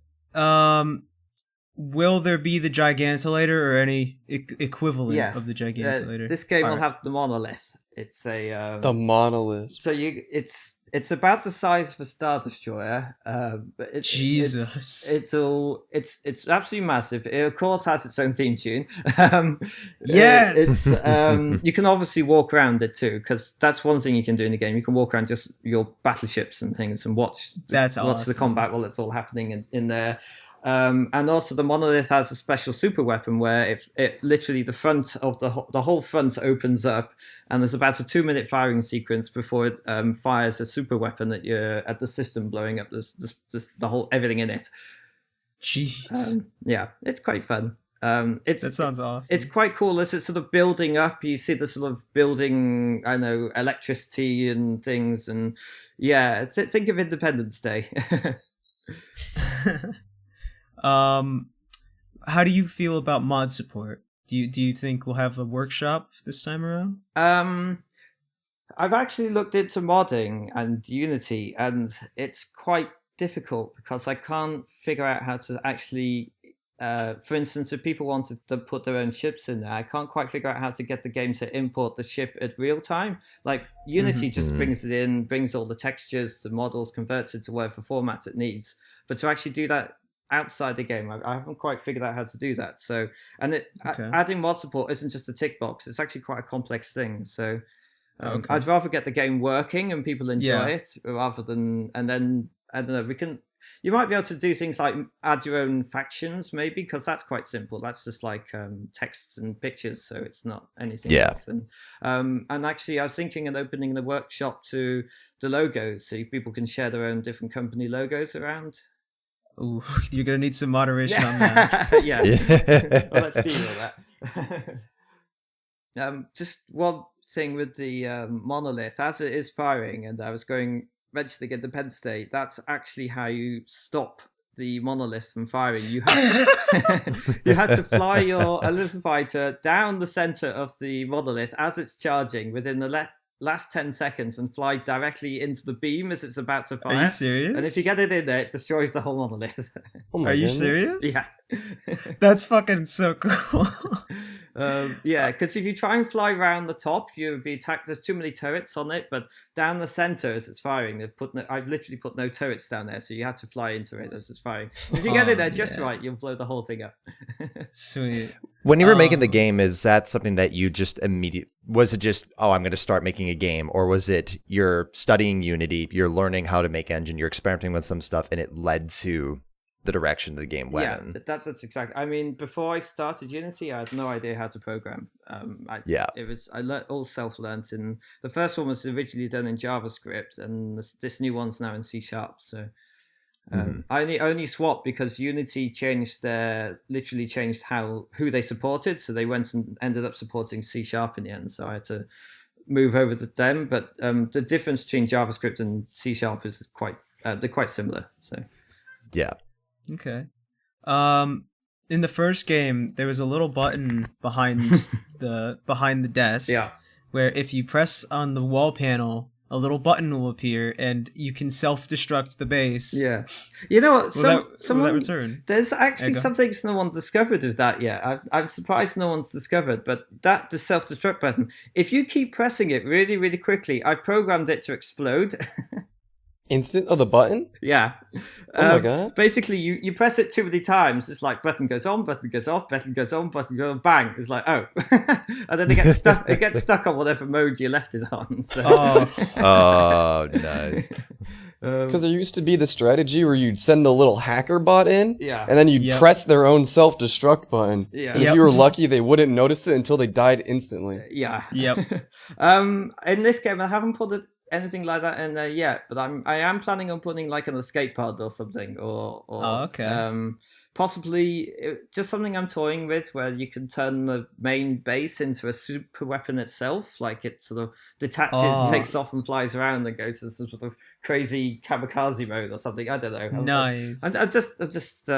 Will there be the Gigantolator or any equivalent of the Gigantolator? This game will have the Monolith. It's a monolith. So it's about the size of a Star Destroyer. But it's absolutely massive. It of course has its own theme tune. Yes. You can obviously walk around it too, because that's one thing you can do in the game. You can walk around just your battleships and things and watch the combat while it's all happening in there. And also the Monolith has a special super weapon where it literally the front of the whole front opens up, and there's about a 2-minute firing sequence before it fires a super weapon at the system, blowing up the whole everything in it. Jeez. It's quite fun. That sounds awesome. It's quite cool as it's sort of building up. You see the sort of building, electricity and things, and think of Independence Day. How do you feel about mod support? Do you think we'll have a workshop this time around? I've actually looked into modding and Unity, and it's quite difficult because I can't figure out how to actually. For instance, if people wanted to put their own ships in there, I can't quite figure out how to get the game to import the ship at real time. Like Unity just brings it in, brings all the textures, the models, converts it to whatever format it needs. But to actually do that outside the game, I haven't quite figured out how to do that. So, and adding mod support isn't just a tick box; it's actually quite a complex thing. So, I'd rather get the game working and people enjoy it rather than, and then I don't know, you might be able to do things like add your own factions, maybe, because that's quite simple. That's just like texts and pictures, so it's not anything else. And actually, I was thinking of opening the workshop to the logos, so people can share their own different company logos around. Ooh, you're gonna need some moderation on that. Yeah. Well, let's deal with that. Just one thing with the monolith, as it is firing, and I was going registering Independence Day, that's actually how you stop the monolith from firing. You had to fly your Elizabeth fighter down the center of the monolith as it's charging within the last 10 seconds and fly directly into the beam as it's about to fire. Are you serious? And if you get it in there, it destroys the whole monolith. Are you serious? Yeah. That's fucking so cool. Yeah, because if you try and fly around the top, you'll be attacked. There's too many turrets on it, but down the center as it's firing, I've literally put no turrets down there, so you have to fly into it as it's firing. If you get it there just right, you'll blow the whole thing up. Sweet. When you were making the game, is that something that you just was it just, oh, I'm going to start making a game, or was it you're studying Unity, you're learning how to make engine, you're experimenting with some stuff, and it led to the direction the game went in? Yeah, that's exactly. I mean, before I started Unity, I had no idea how to program. I learned all self-learned, and the first one was originally done in JavaScript, and this new one's now in C#. So I only swapped because Unity literally changed who they supported. So they went and ended up supporting C# in the end. So I had to move over to them. But the difference between JavaScript and C# is they're quite similar. So yeah. Okay. In the first game, there was a little button behind the desk. Yeah. Where if you press on the wall panel, a little button will appear, and you can self-destruct the base. Yeah. You know what? Someone return. There's actually some things no one discovered with that yet. I'm surprised no one's discovered. But the self-destruct button, if you keep pressing it really, really quickly, I programmed it to explode. Instant of the button? Yeah. Oh my god. Basically, you press it too many times. It's like button goes on, button goes off, button goes on, button goes on, bang. It's like, oh. And then it gets stuck. It gets stuck on whatever mode you left it on. So. Oh, nice. Because there used to be the strategy where you'd send a little hacker bot in, and then you'd press their own self-destruct button. Yeah. And if you were lucky, they wouldn't notice it until they died instantly. Yeah. Yep. In this game, I haven't put anything like that in there yet, but I am planning on putting like an escape pod or something, or possibly just something I'm toying with, where you can turn the main base into a super weapon itself, like it sort of detaches, takes off, and flies around, and goes to some sort of crazy kamikaze mode or something. I don't know. Nice. I'm just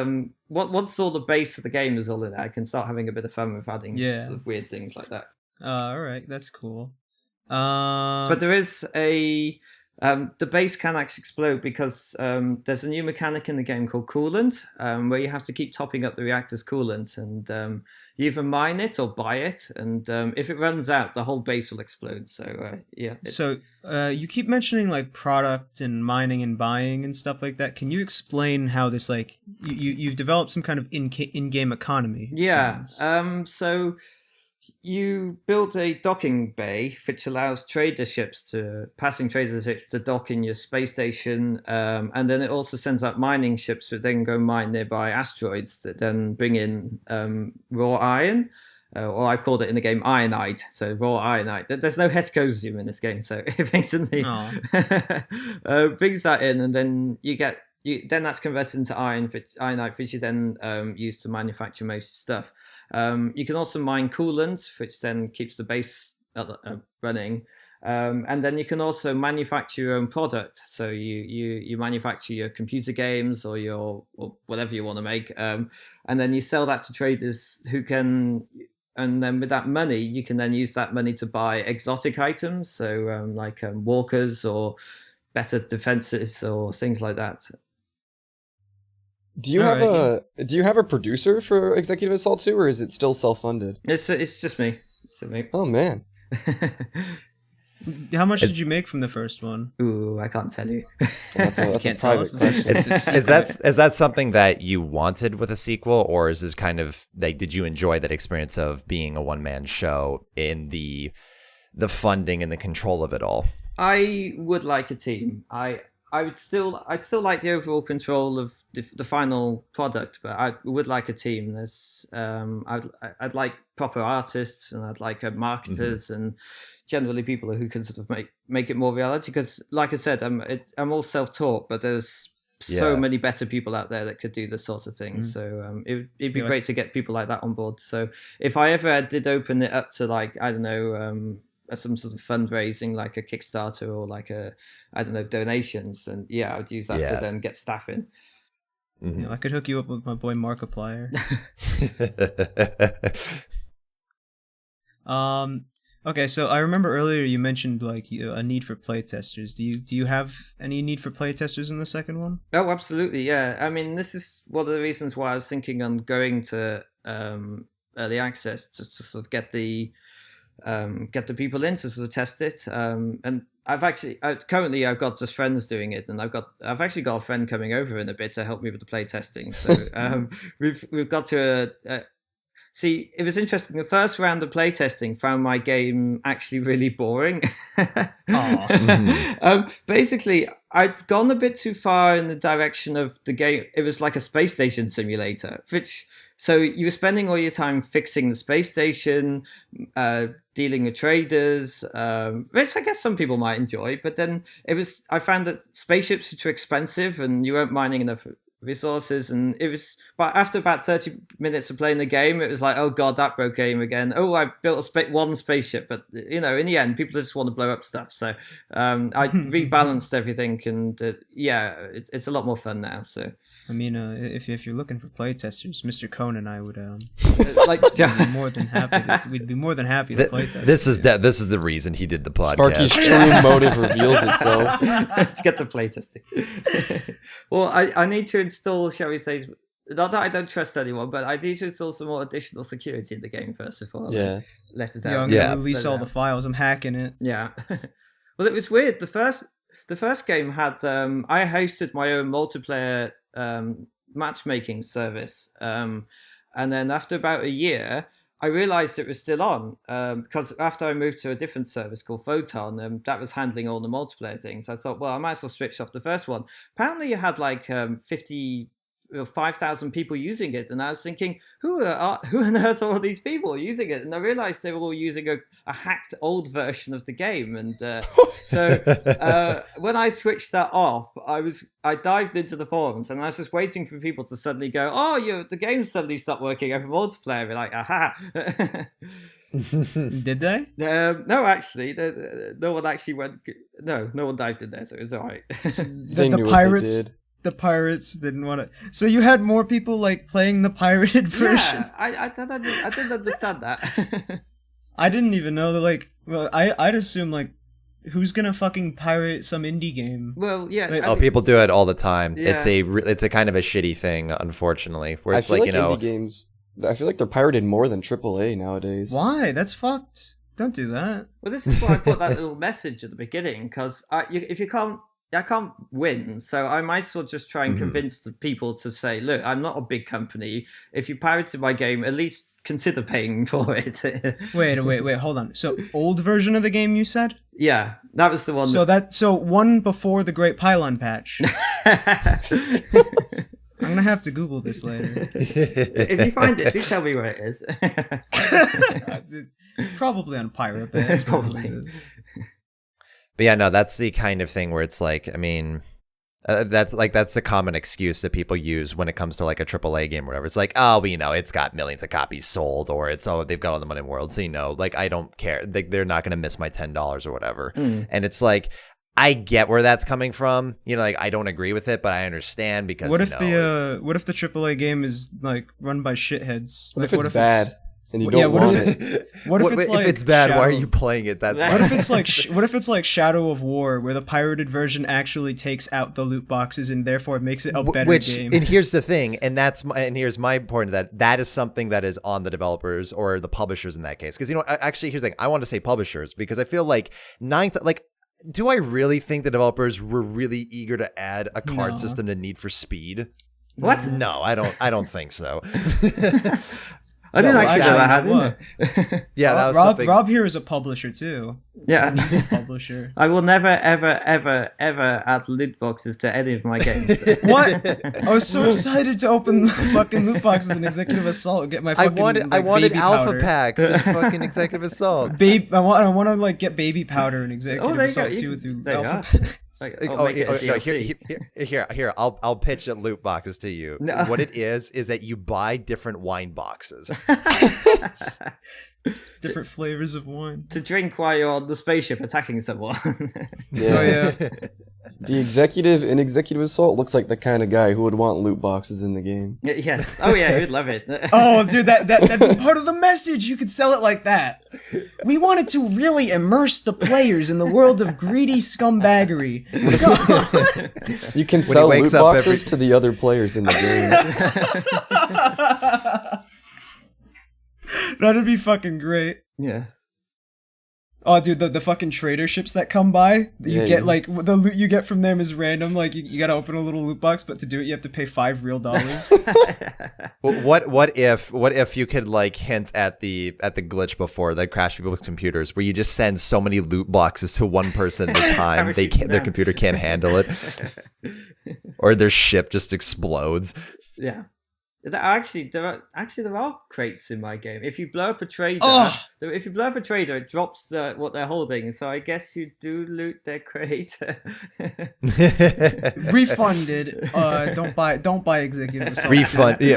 once all the base of the game is all in there, I can start having a bit of fun with adding sort of weird things like that. All right, that's cool. But there is the base can actually explode because there's a new mechanic in the game called coolant, where you have to keep topping up the reactor's coolant, and you either mine it or buy it, and if it runs out, the whole base will explode. So So you keep mentioning like product and mining and buying and stuff like that. Can you explain how this, like, you've developed some kind of in-game economy? Yeah. So you build a docking bay which allows passing trader ships to dock in your space station, and then it also sends out mining ships that then go mine nearby asteroids that then bring in raw iron, or I called it in the game ironite, so raw ironite. There's no hescosium in this game, so it basically brings that in, and then then that's converted into ironite, which you then use to manufacture most stuff. You can also mine coolant, which then keeps the base running, and then you can also manufacture your own product. So you manufacture your computer games or whatever you want to make, and then you sell that to traders who can and then with that money, you can then use that money to buy exotic items, so like walkers or better defenses or things like that. Do you have a producer for Executive Assault 2, or is it still self-funded? It's just me. Oh man. How much did you make from the first one? Ooh, I can't tell you. That's a Can't tell private us. question. Is that something that you wanted with a sequel, or is this kind of like, did you enjoy that experience of being a one-man show in the funding and the control of it all? I would like a team. I'd still like the overall control of the final product, but I would like a team. There's I'd like proper artists, and I'd like marketers, and generally people who can sort of make it more reality. Because, like I said, I'm all self-taught, but there's so many better people out there that could do this sort of thing. So it'd be great to get people like that on board. So if I ever did open it up to, like, I don't know, some sort of fundraising, like a Kickstarter or like donations, and I would use that to then get staff in. I could hook you up with my boy Markiplier. Okay, so I remember earlier you mentioned like a need for playtesters. Do you have any need for playtesters in the second one? Oh, absolutely, yeah. I mean, this is one of the reasons why I was thinking on going to early access, just to sort of get the people in to sort of test it. And currently I've got just friends doing it, and I've actually got a friend coming over in a bit to help me with the play testing. So we've got to see. It was interesting. The first round of playtesting found my game actually really boring. Basically, I'd gone a bit too far in the direction of the game. It was like a space station simulator, so you were spending all your time fixing the space station, dealing with traders, which I guess some people might enjoy. But then I found that spaceships were too expensive, and you weren't mining enough resources, and but after about 30 minutes of playing the game, it was like, oh god, that broke game again. Oh, I built one spaceship, but in the end, people just want to blow up stuff. So I rebalanced everything, and it's a lot more fun now. So I mean, if you're looking for playtesters, Mr. Cone and I would be more than happy. We'd be more than happy to playtest. This is the reason he did the podcast. Sparky's true motive reveals itself to get the playtesting. Well, I need to install, shall we say, not that I don't trust anyone, but I need to install some more additional security in the game first before I let it out. I'm gonna release all the files. I'm hacking it. Yeah. Well, it was weird. The first game had I hosted my own multiplayer matchmaking service, and then after about a year, I realized it was still on, because after I moved to a different service called Photon, that was handling all the multiplayer things. I thought, well, I might as well switch off the first one. Apparently, you had like 5,000 people using it, and I was thinking, who on earth are all these people using it? And I realized they were all using a hacked old version of the game, and so when I switched that off, I dived into the forums, and I was just waiting for people to suddenly go, oh, the game suddenly stopped working over multiplayer. Be like, aha. Did they? No, actually, no one actually went. No one dived in there, so it was all right. The pirates. The pirates didn't want to. So you had more people like playing the pirated version. Yeah, I didn't understand that. I didn't even know that. Like, well, I'd assume like, who's gonna fucking pirate some indie game? Well, yeah. Like, people do it all the time. Yeah. It's a kind of a shitty thing, unfortunately. Where it's like indie games. I feel like they're pirated more than AAA nowadays. Why? That's fucked. Don't do that. Well, this is why I put that little message at the beginning, because if you can't. I can't win, so I might as well just try and convince the people to say, look, I'm not a big company. If you pirated my game, at least consider paying for it. Wait, hold on. So, old version of the game, you said? Yeah, that was the one. So one before the Great Pylon patch. I'm gonna have to Google this later. If you find it, do tell me where it is. Probably on Pirate Bay. It's probably. But yeah, no, that's the kind of thing where it's like, I mean, that's the common excuse that people use when it comes to like a AAA game or whatever. It's like, oh, well, it's got millions of copies sold, or they've got all the money in the world, so like I don't care. They're not going to miss my $10 or whatever. And it's like, I get where that's coming from. Like I don't agree with it, but I understand because what if the AAA game is like run by shitheads? What if it's bad? and you don't want it. What if it's like if it's bad? Why are Shadow- you playing it? That's What if it's like what if it's like Shadow of War, where the pirated version actually takes out the loot boxes and therefore makes it a better game? And here's the thing, and here's my point of that. That is something that is on the developers or the publishers in that case. Because actually, here's the thing. I want to say publishers because I feel like do I really think the developers were really eager to add a card system to Need for Speed? What? No, I don't think so. I didn't actually know that had in what? it. Yeah, that was Rob, something. Rob here is a publisher too. Yeah. He's an evil publisher. I will never, ever, ever, ever add loot boxes to any of my games. What? I was so excited to open the fucking loot boxes in Executive Assault and get my fucking I wanted baby alpha powder. packs and fucking Executive Assault. I want to like get baby powder in Executive there you Assault go. too through There you alpha are. packs. Like, I'll make it a no, DLC. here. I'll pitch at loot boxes to you. No. What it is that you buy different wine boxes. Different flavors of wine. To drink while you're on the spaceship attacking someone. Yeah. Oh yeah. The executive in Executive Assault looks like the kind of guy who would want loot boxes in the game. Yes. Oh yeah, you'd love it. Oh, dude, that'd be part of the message. You could sell it like that. We wanted to really immerse the players in the world of greedy scumbaggery. So You can sell loot wakes up boxes to the other players in the game. that'd be fucking great. Yeah. Oh, dude, the fucking trader ships that come by, you Yeah, get yeah. like the loot you get from them is random. Like you gotta open a little loot box, but to do it you have to pay $5 real. What if you could like hint at the glitch before that crashed people's computers, where you just send so many loot boxes to one person at a time their computer can't handle it, or their ship just explodes. Yeah. There are crates in my game. If you blow up a trader, it drops what they're holding. So I guess you do loot their crate. Refunded. Don't buy Executive Assault.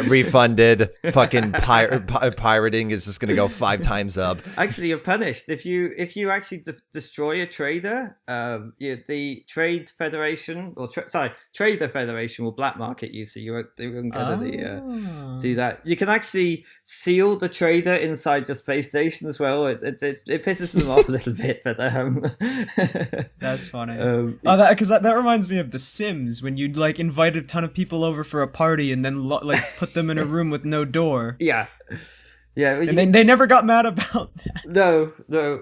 Refunded. Fucking pirating is just gonna go 5 times up. Actually, you're punished if you actually destroy a trader. The Trade Federation Trader Federation will black market you, so you won't get do that. You can actually seal the trader inside your space station as well. It pisses them off a little bit, but that's funny. Because that reminds me of The Sims, when you'd like invite a ton of people over for a party and then like put them in a room with no door. Yeah. Yeah, and they never got mad about that. No.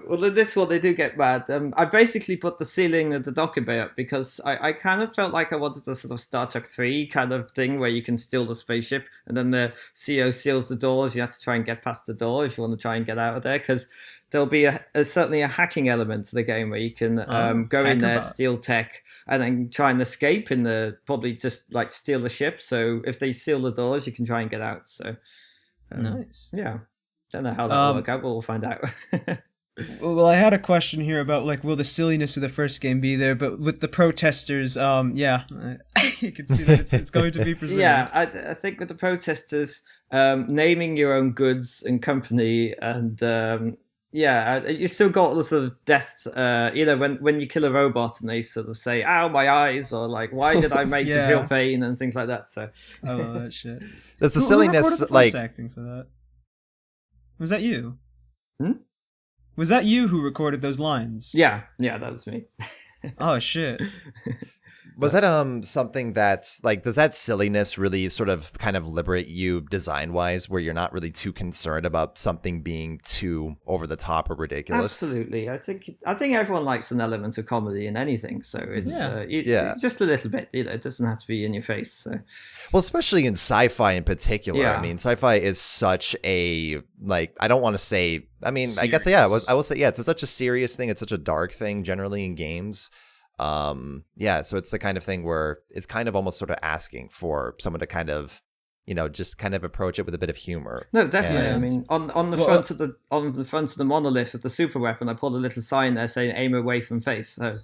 Well, in this one, they do get mad. I basically put the ceiling of the dock bay up because I kind of felt like I wanted a sort of Star Trek 3 kind of thing where you can steal the spaceship and then the CO seals the doors. You have to try and get past the door if you want to try and get out of there, because there'll be certainly a hacking element to the game where you can go in there, steal tech, and then try and escape probably just like steal the ship. So if they seal the doors, you can try and get out. So. Nice. Yeah. Don't know how that will work out, but we'll find out. Well, I had a question here about like, will the silliness of the first game be there? But with the protesters, yeah, you can see that it's going to be preserved. Yeah, I think with the protesters, naming your own goods and company, and you still got the sort of death. When you kill a robot and they sort of say, "Ow, my eyes," or like, "Why did I make you feel pain?" and things like that. So I love that shit. That's the silliness. Who recorded the voice acting for that? Was that you? Was that you who recorded those lines? Yeah, that was me. Oh shit. Was that something that's like, does that silliness really sort of kind of liberate you design wise, where you're not really too concerned about something being too over the top or ridiculous? Absolutely. I think everyone likes an element of comedy in anything, so it's just a little bit. It doesn't have to be in your face. So. Well, especially in sci-fi in particular. Yeah. I mean, sci-fi is such a, like, I don't want to say, I mean, serious. I guess, I will say, it's such a serious thing. It's such a dark thing generally in games. So it's the kind of thing where it's kind of almost sort of asking for someone to kind of, just kind of approach it with a bit of humor. No, definitely. I mean, on the front of the monolith of the super weapon, I put a little sign there saying "aim away from face." So.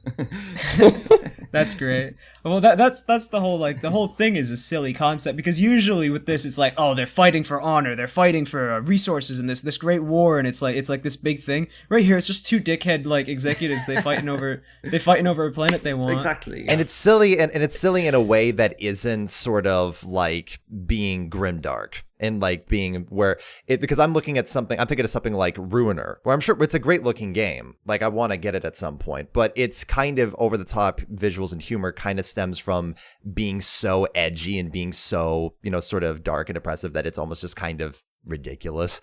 That's great. Well, that's the whole thing is a silly concept, because usually with this it's like, oh, they're fighting for honor, they're fighting for resources in this great war, and it's like this big thing. Right here, it's just two dickhead like executives fighting over a planet they want. Exactly. And it's silly, and it's silly in a way that isn't sort of like being grimdark. and like being where it, because I'm thinking of something like Ruiner, where I'm sure it's a great looking game. Like I want to get it at some point, but it's kind of over the top visuals and humor kind of stems from being so edgy and being so, sort of dark and oppressive that it's almost just kind of ridiculous.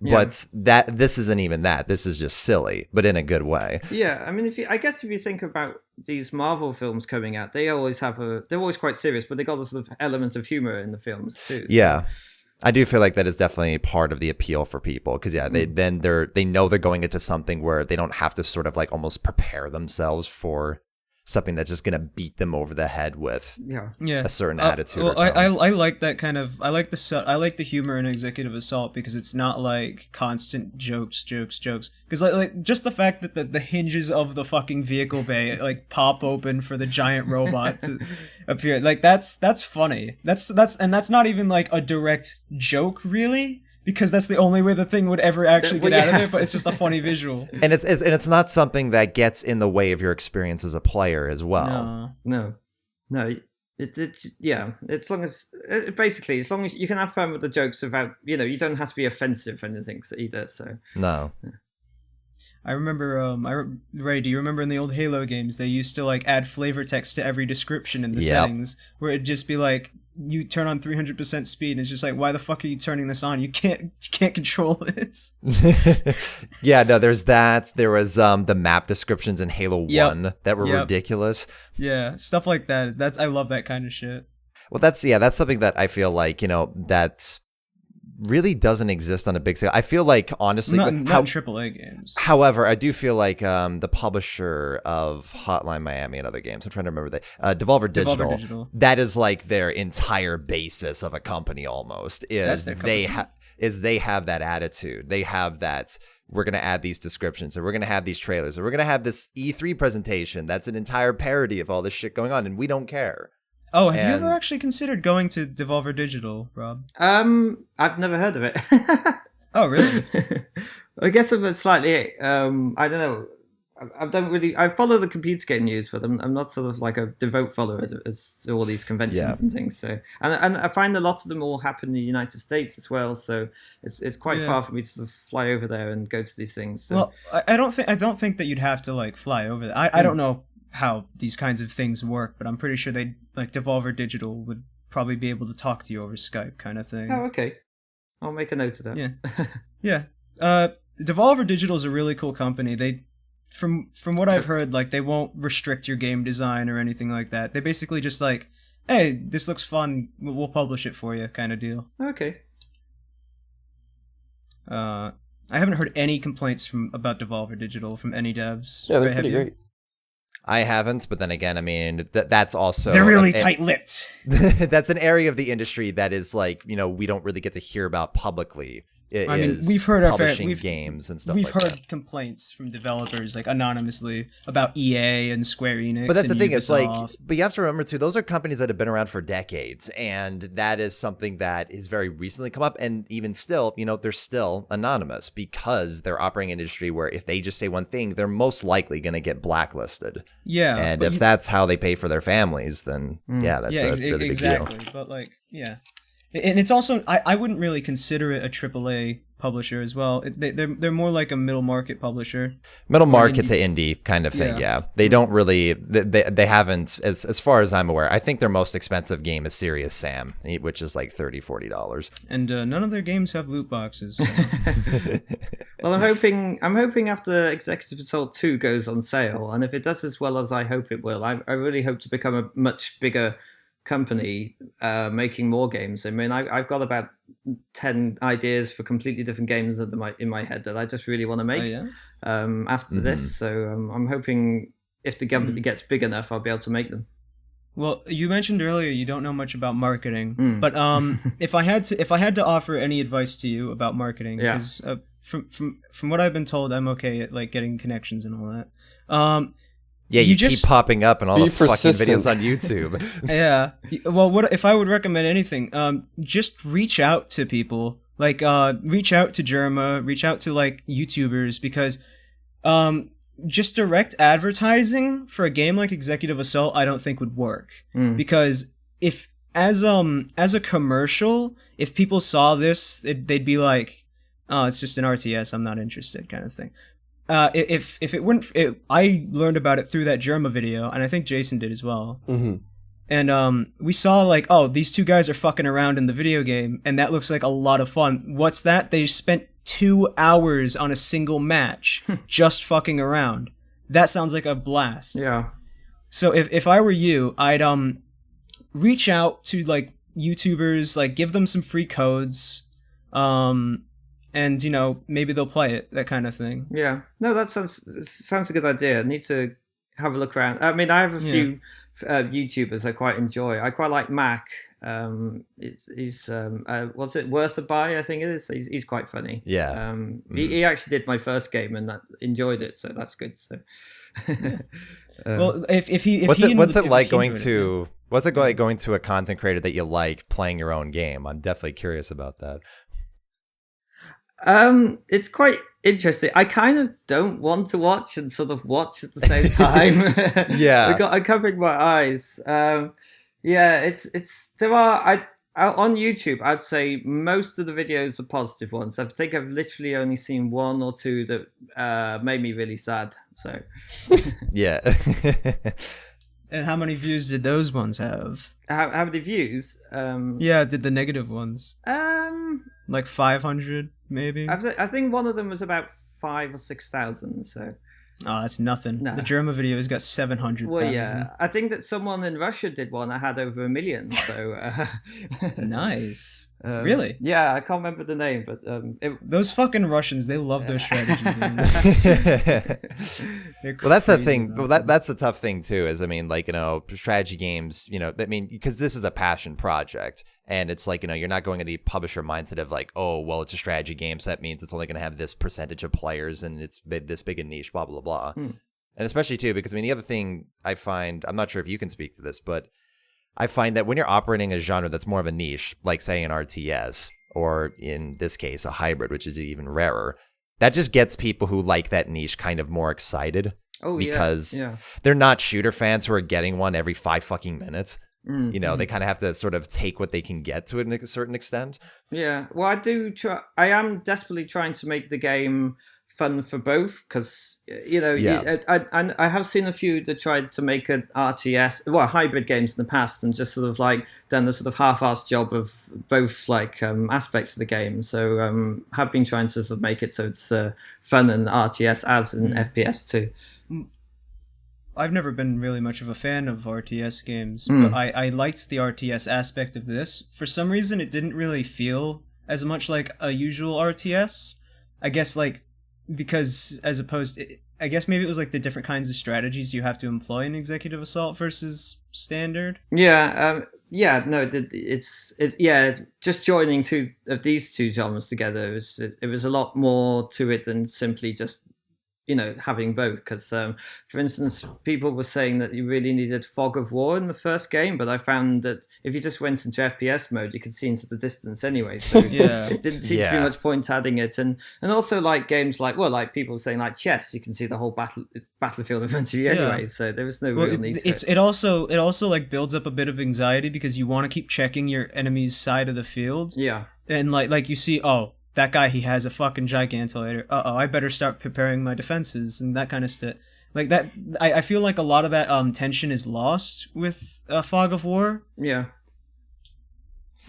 Yeah. But this isn't even that. This is just silly, but in a good way. Yeah, I mean, if you think about these Marvel films coming out, they're always quite serious, but they got this sort of element of humor in the films too. So. Yeah, I do feel like that is definitely part of the appeal for people because they know they're going into something where they don't have to sort of like almost prepare themselves for something that's just gonna beat them over the head with a certain attitude. Well, I like that kind of. I like the humor in Executive Assault because it's not like constant jokes. Because like just the fact that the hinges of the fucking vehicle bay like pop open for the giant robot to appear, like that's funny. That's not even like a direct joke really. Because that's the only way the thing would ever actually get out of there, but it's just a funny visual. And it's not something that gets in the way of your experience as a player as well. No. As long as you can have fun with the jokes about, you don't have to be offensive or anything either. So no. Yeah. I remember, Ray, do you remember in the old Halo games, they used to like add flavor text to every description in the settings, where it'd just be like, you turn on 300% speed, and it's just like, why the fuck are you turning this on? You can't control it. Yeah, no, there's that. There was the map descriptions in Halo 1 that were ridiculous. Yeah, stuff like that. I love that kind of shit. Well, that's something that I feel like, that really doesn't exist on a big scale. I feel like, honestly, not AAA games. However, I do feel like the publisher of Hotline Miami and other games, I'm trying to remember Devolver Digital, that is like their entire basis of a company almost, is they have that attitude. They have that, we're going to add these descriptions, and we're going to have these trailers, and we're going to have this E3 presentation that's an entire parody of all this shit going on, and we don't care. Oh, have you ever actually considered going to Devolver Digital, Rob? I've never heard of it. Oh, really? I guess I'm slightly, I don't know. I follow the computer game news, but I'm not sort of like a devout follower as to all these conventions and things. So, and I find a lot of them all happen in the United States as well. So it's quite far for me to sort of fly over there and go to these things. So. Well, I don't think that you'd have to like fly over there. I don't know how these kinds of things work, but I'm pretty sure they like Devolver Digital would probably be able to talk to you over Skype kind of thing. Oh, okay. I'll make a note of that. Yeah. Devolver Digital is a really cool company. They, from what I've heard, like they won't restrict your game design or anything like that. They basically just like, hey, this looks fun, we'll publish it for you kind of deal. Okay. I haven't heard any complaints about Devolver Digital from any devs. Yeah, they're pretty great. I haven't, but then again, I mean, that's also... They're really tight-lipped. That's an area of the industry that is like, we don't really get to hear about publicly. I mean, we've heard publishing games and stuff like that. We've heard complaints from developers, like, anonymously about EA and Square Enix. But that's the thing, Ubisoft. it's like, but you have to remember, too, those are companies that have been around for decades, and that is something that is very recently come up, and even still, they're still anonymous, because they're operating in an industry where if they just say one thing, they're most likely going to get blacklisted. Yeah. And if that's how they pay for their families, then, that's a really big deal. Exactly, but, like, yeah. And it's also, I wouldn't really consider it a AAA publisher as well. They're more like a middle market publisher. Middle market to indie kind of thing, yeah. They don't really, they haven't, as far as I'm aware, I think their most expensive game is Serious Sam, which is like $30, $40. And none of their games have loot boxes. So. Well, I'm hoping after Executive Assault 2 goes on sale, and if it does as well as I hope it will, I really hope to become a much bigger company making more games. I mean, I've got about 10 ideas for completely different games in my head that I just really want to make after this. So I'm hoping if the company gets big enough, I'll be able to make them. Well, you mentioned earlier you don't know much about marketing, but if I had to offer any advice to you about marketing, because from what I've been told, I'm okay at like getting connections and all that. Yeah, you keep popping up in all the fucking videos on YouTube. Yeah. Well, what if I would recommend anything? Just reach out to people. Like, reach out to Germa, reach out to, like, YouTubers, because just direct advertising for a game like Executive Assault I don't think would work. Because if as a commercial, if people saw this, they'd be like, "Oh, it's just an RTS. I'm not interested," kind of thing. If it wouldn't, I learned about it through that Germa video, and I think Jason did as well. Mm-hmm. And we saw like, oh, these two guys are fucking around in the video game, and that looks like a lot of fun. What's that? They spent 2 hours on a single match just fucking around. That sounds like a blast. Yeah. So if I were you, I'd reach out to like YouTubers, like give them some free codes, and you know, maybe they'll play it, that kind of thing. Yeah. No, that sounds a good idea. I need to have a look around. I mean, I have a few YouTubers I quite enjoy. I quite like Mac. He's what's it, Worth a Buy, I think it is. He's quite funny. Yeah. He actually did my first game and that enjoyed it, so that's good. So well, if what's it like going to a content creator that you like playing your own game? I'm definitely curious about that. It's quite interesting. I kind of don't want to watch and sort of watch at the same time. Yeah. I'm covering my eyes. Yeah, it's there are on YouTube, I'd say most of the videos are positive ones. I think I've literally only seen 1 or 2 that made me really sad. So yeah. And how many views did those ones have? How many views? Yeah, did the negative ones? Like 500 maybe. I think one of them was about 5,000 or 6,000. So. Oh, that's nothing. No. The Germa video has got 700,000. Well, yeah. I think that someone in Russia did one that had over 1 million. So nice. Really? Yeah, I can't remember the name, but those fucking Russians, they love those strategy games. Well, that's the thing. Well, that's the tough thing too. Is I mean, like, you know, strategy games. You know, I mean, because this is a passion project, and it's like, you know, you're not going in the publisher mindset of like, oh, well, it's a strategy game, so that means it's only going to have this percentage of players, and it's this big a niche, blah blah blah. And especially too, because I mean, the other thing I find, I'm not sure if you can speak to this, but I find that when you're operating a genre that's more of a niche, like say an RTS, or in this case, a hybrid, which is even rarer, that just gets people who like that niche kind of more excited. Oh, because they're not shooter fans who are getting one every 5 fucking minutes. You know, they kind of have to sort of take what they can get to a certain extent. Yeah. Well, I am desperately trying to make the game fun for both, because you know, I have seen a few that tried to make an RTS, well, hybrid games in the past, and just sort of like done the sort of half-assed job of both like aspects of the game. So have been trying to sort of make it so it's fun and RTS as an FPS too. I've never been really much of a fan of RTS games, but I liked the RTS aspect of this. For some reason, it didn't really feel as much like a usual RTS. I guess like because as opposed, I guess maybe it was like the different kinds of strategies you have to employ in Executive Assault versus standard. Yeah, no, it's just joining two of these two genres together. It was a lot more to it than simply just, you know, having both, because for instance, people were saying that you really needed fog of war in the first game, but I found that if you just went into FPS mode, you could see into the distance anyway, so it didn't seem to be much point adding it. And also like games like, well, like people were saying like chess, you can see the whole battlefield in front of you anyway, so there was no real need to it also like builds up a bit of anxiety because you want to keep checking your enemy's side of the field, and like you see, oh, that guy, he has a fucking Giganta. I better start preparing my defenses and that kind of stuff. Like that, I feel like a lot of that tension is lost with Fog of War. Yeah.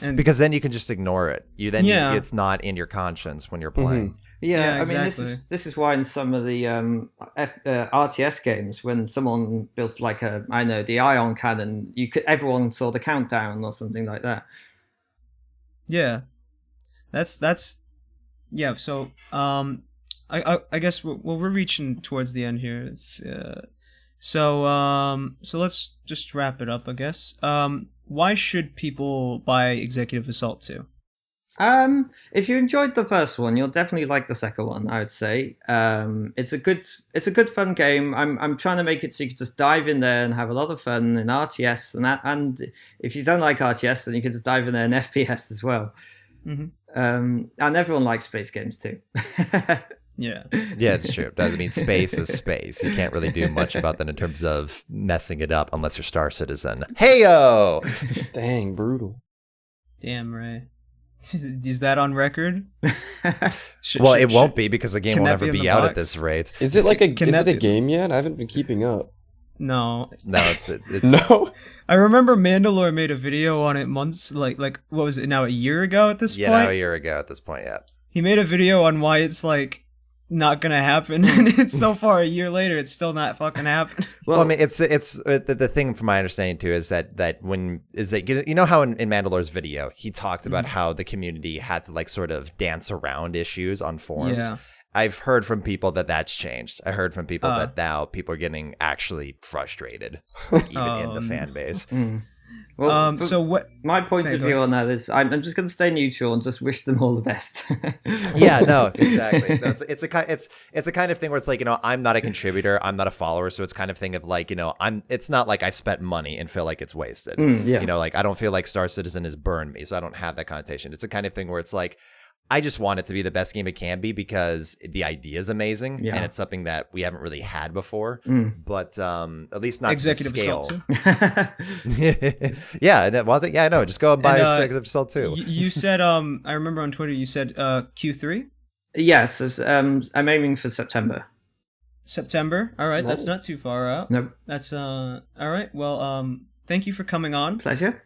And because then you can just ignore it. It's not in your conscience when you're playing. Yeah, I mean, this is why in some of the RTS games, when someone built like the ion cannon, everyone saw the countdown or something like that. Yeah, that's. Yeah, so I guess we're reaching towards the end here. So let's just wrap it up, I guess. Why should people buy Executive Assault 2? If you enjoyed the first one, you'll definitely like the second one, I would say. It's a good fun game. I'm trying to make it so you can just dive in there and have a lot of fun in RTS and if you don't like RTS, then you can just dive in there in FPS as well. Mm-hmm. And everyone likes space games too. Yeah. Yeah, it's true. I mean, space is space. You can't really do much about that in terms of messing it up unless you're Star Citizen. Heyo! Dang, brutal. Damn, Ray. Is that on record? Well, it won't be because the game can will that never be in be the out box? at this rate. Is it like Can is that it a be- game yet? I haven't been keeping up. No. No, it's No. I remember Mandalore made a video on it months, like what was it now, a year ago at this yeah, point? now a year ago at this point, yeah. He made a video on why it's like not gonna happen, and it's so far a year later, it's still not fucking happening. Well, I mean, it's the thing from my understanding too is that you know how in Mandalore's video he talked about how the community had to like sort of dance around issues on forums. Yeah. I've heard from people that that's changed. I heard from people that now people are getting actually frustrated, like, even in the fan base. Well, so what? my point of view on that is I'm just going to stay neutral and just wish them all the best. Yeah, no, exactly. It's a kind of thing where it's like, I'm not a contributor, I'm not a follower, so it's kind of thing of like, it's not like I've spent money and feel like it's wasted. Yeah. Like I don't feel like Star Citizen has burned me, so I don't have that connotation. It's a kind of thing where it's like, I just want it to be the best game it can be because the idea is amazing and it's something that we haven't really had before. But at least not Executive to scale. Assault 2? Yeah, that was it. Yeah, I know. Just go and buy Executive Assault 2. You said I remember on Twitter you said Q3. Yes, I'm aiming for September. September. All right, that's not too far out. Nope. That's all right. Well, thank you for coming on. Pleasure.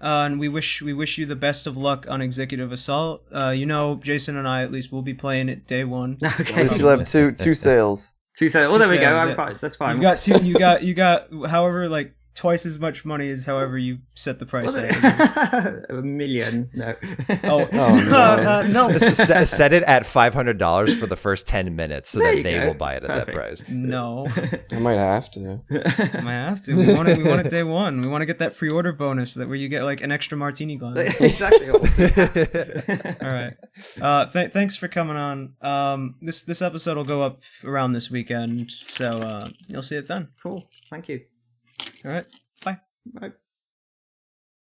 And we wish you the best of luck on Executive Assault. Jason and I at least will be playing it day one. Okay. At least you'll have two sales. Two sales. Well, there we go. sales, I'm yeah. fine. That's fine. You got two. You got however like twice as much money as however you set the price at. $1 million. No. Oh, no. no. Set it at $500 for the first 10 minutes so There that you they go. will buy it at that Perfect. price. No. I might have to. I might have to. We want it day one. We want to get that pre-order bonus where you get like an extra martini glass. Exactly. All right. Thanks for coming on. This episode will go up around this weekend, so you'll see it then. Cool. Thank you. All right. Bye. Bye.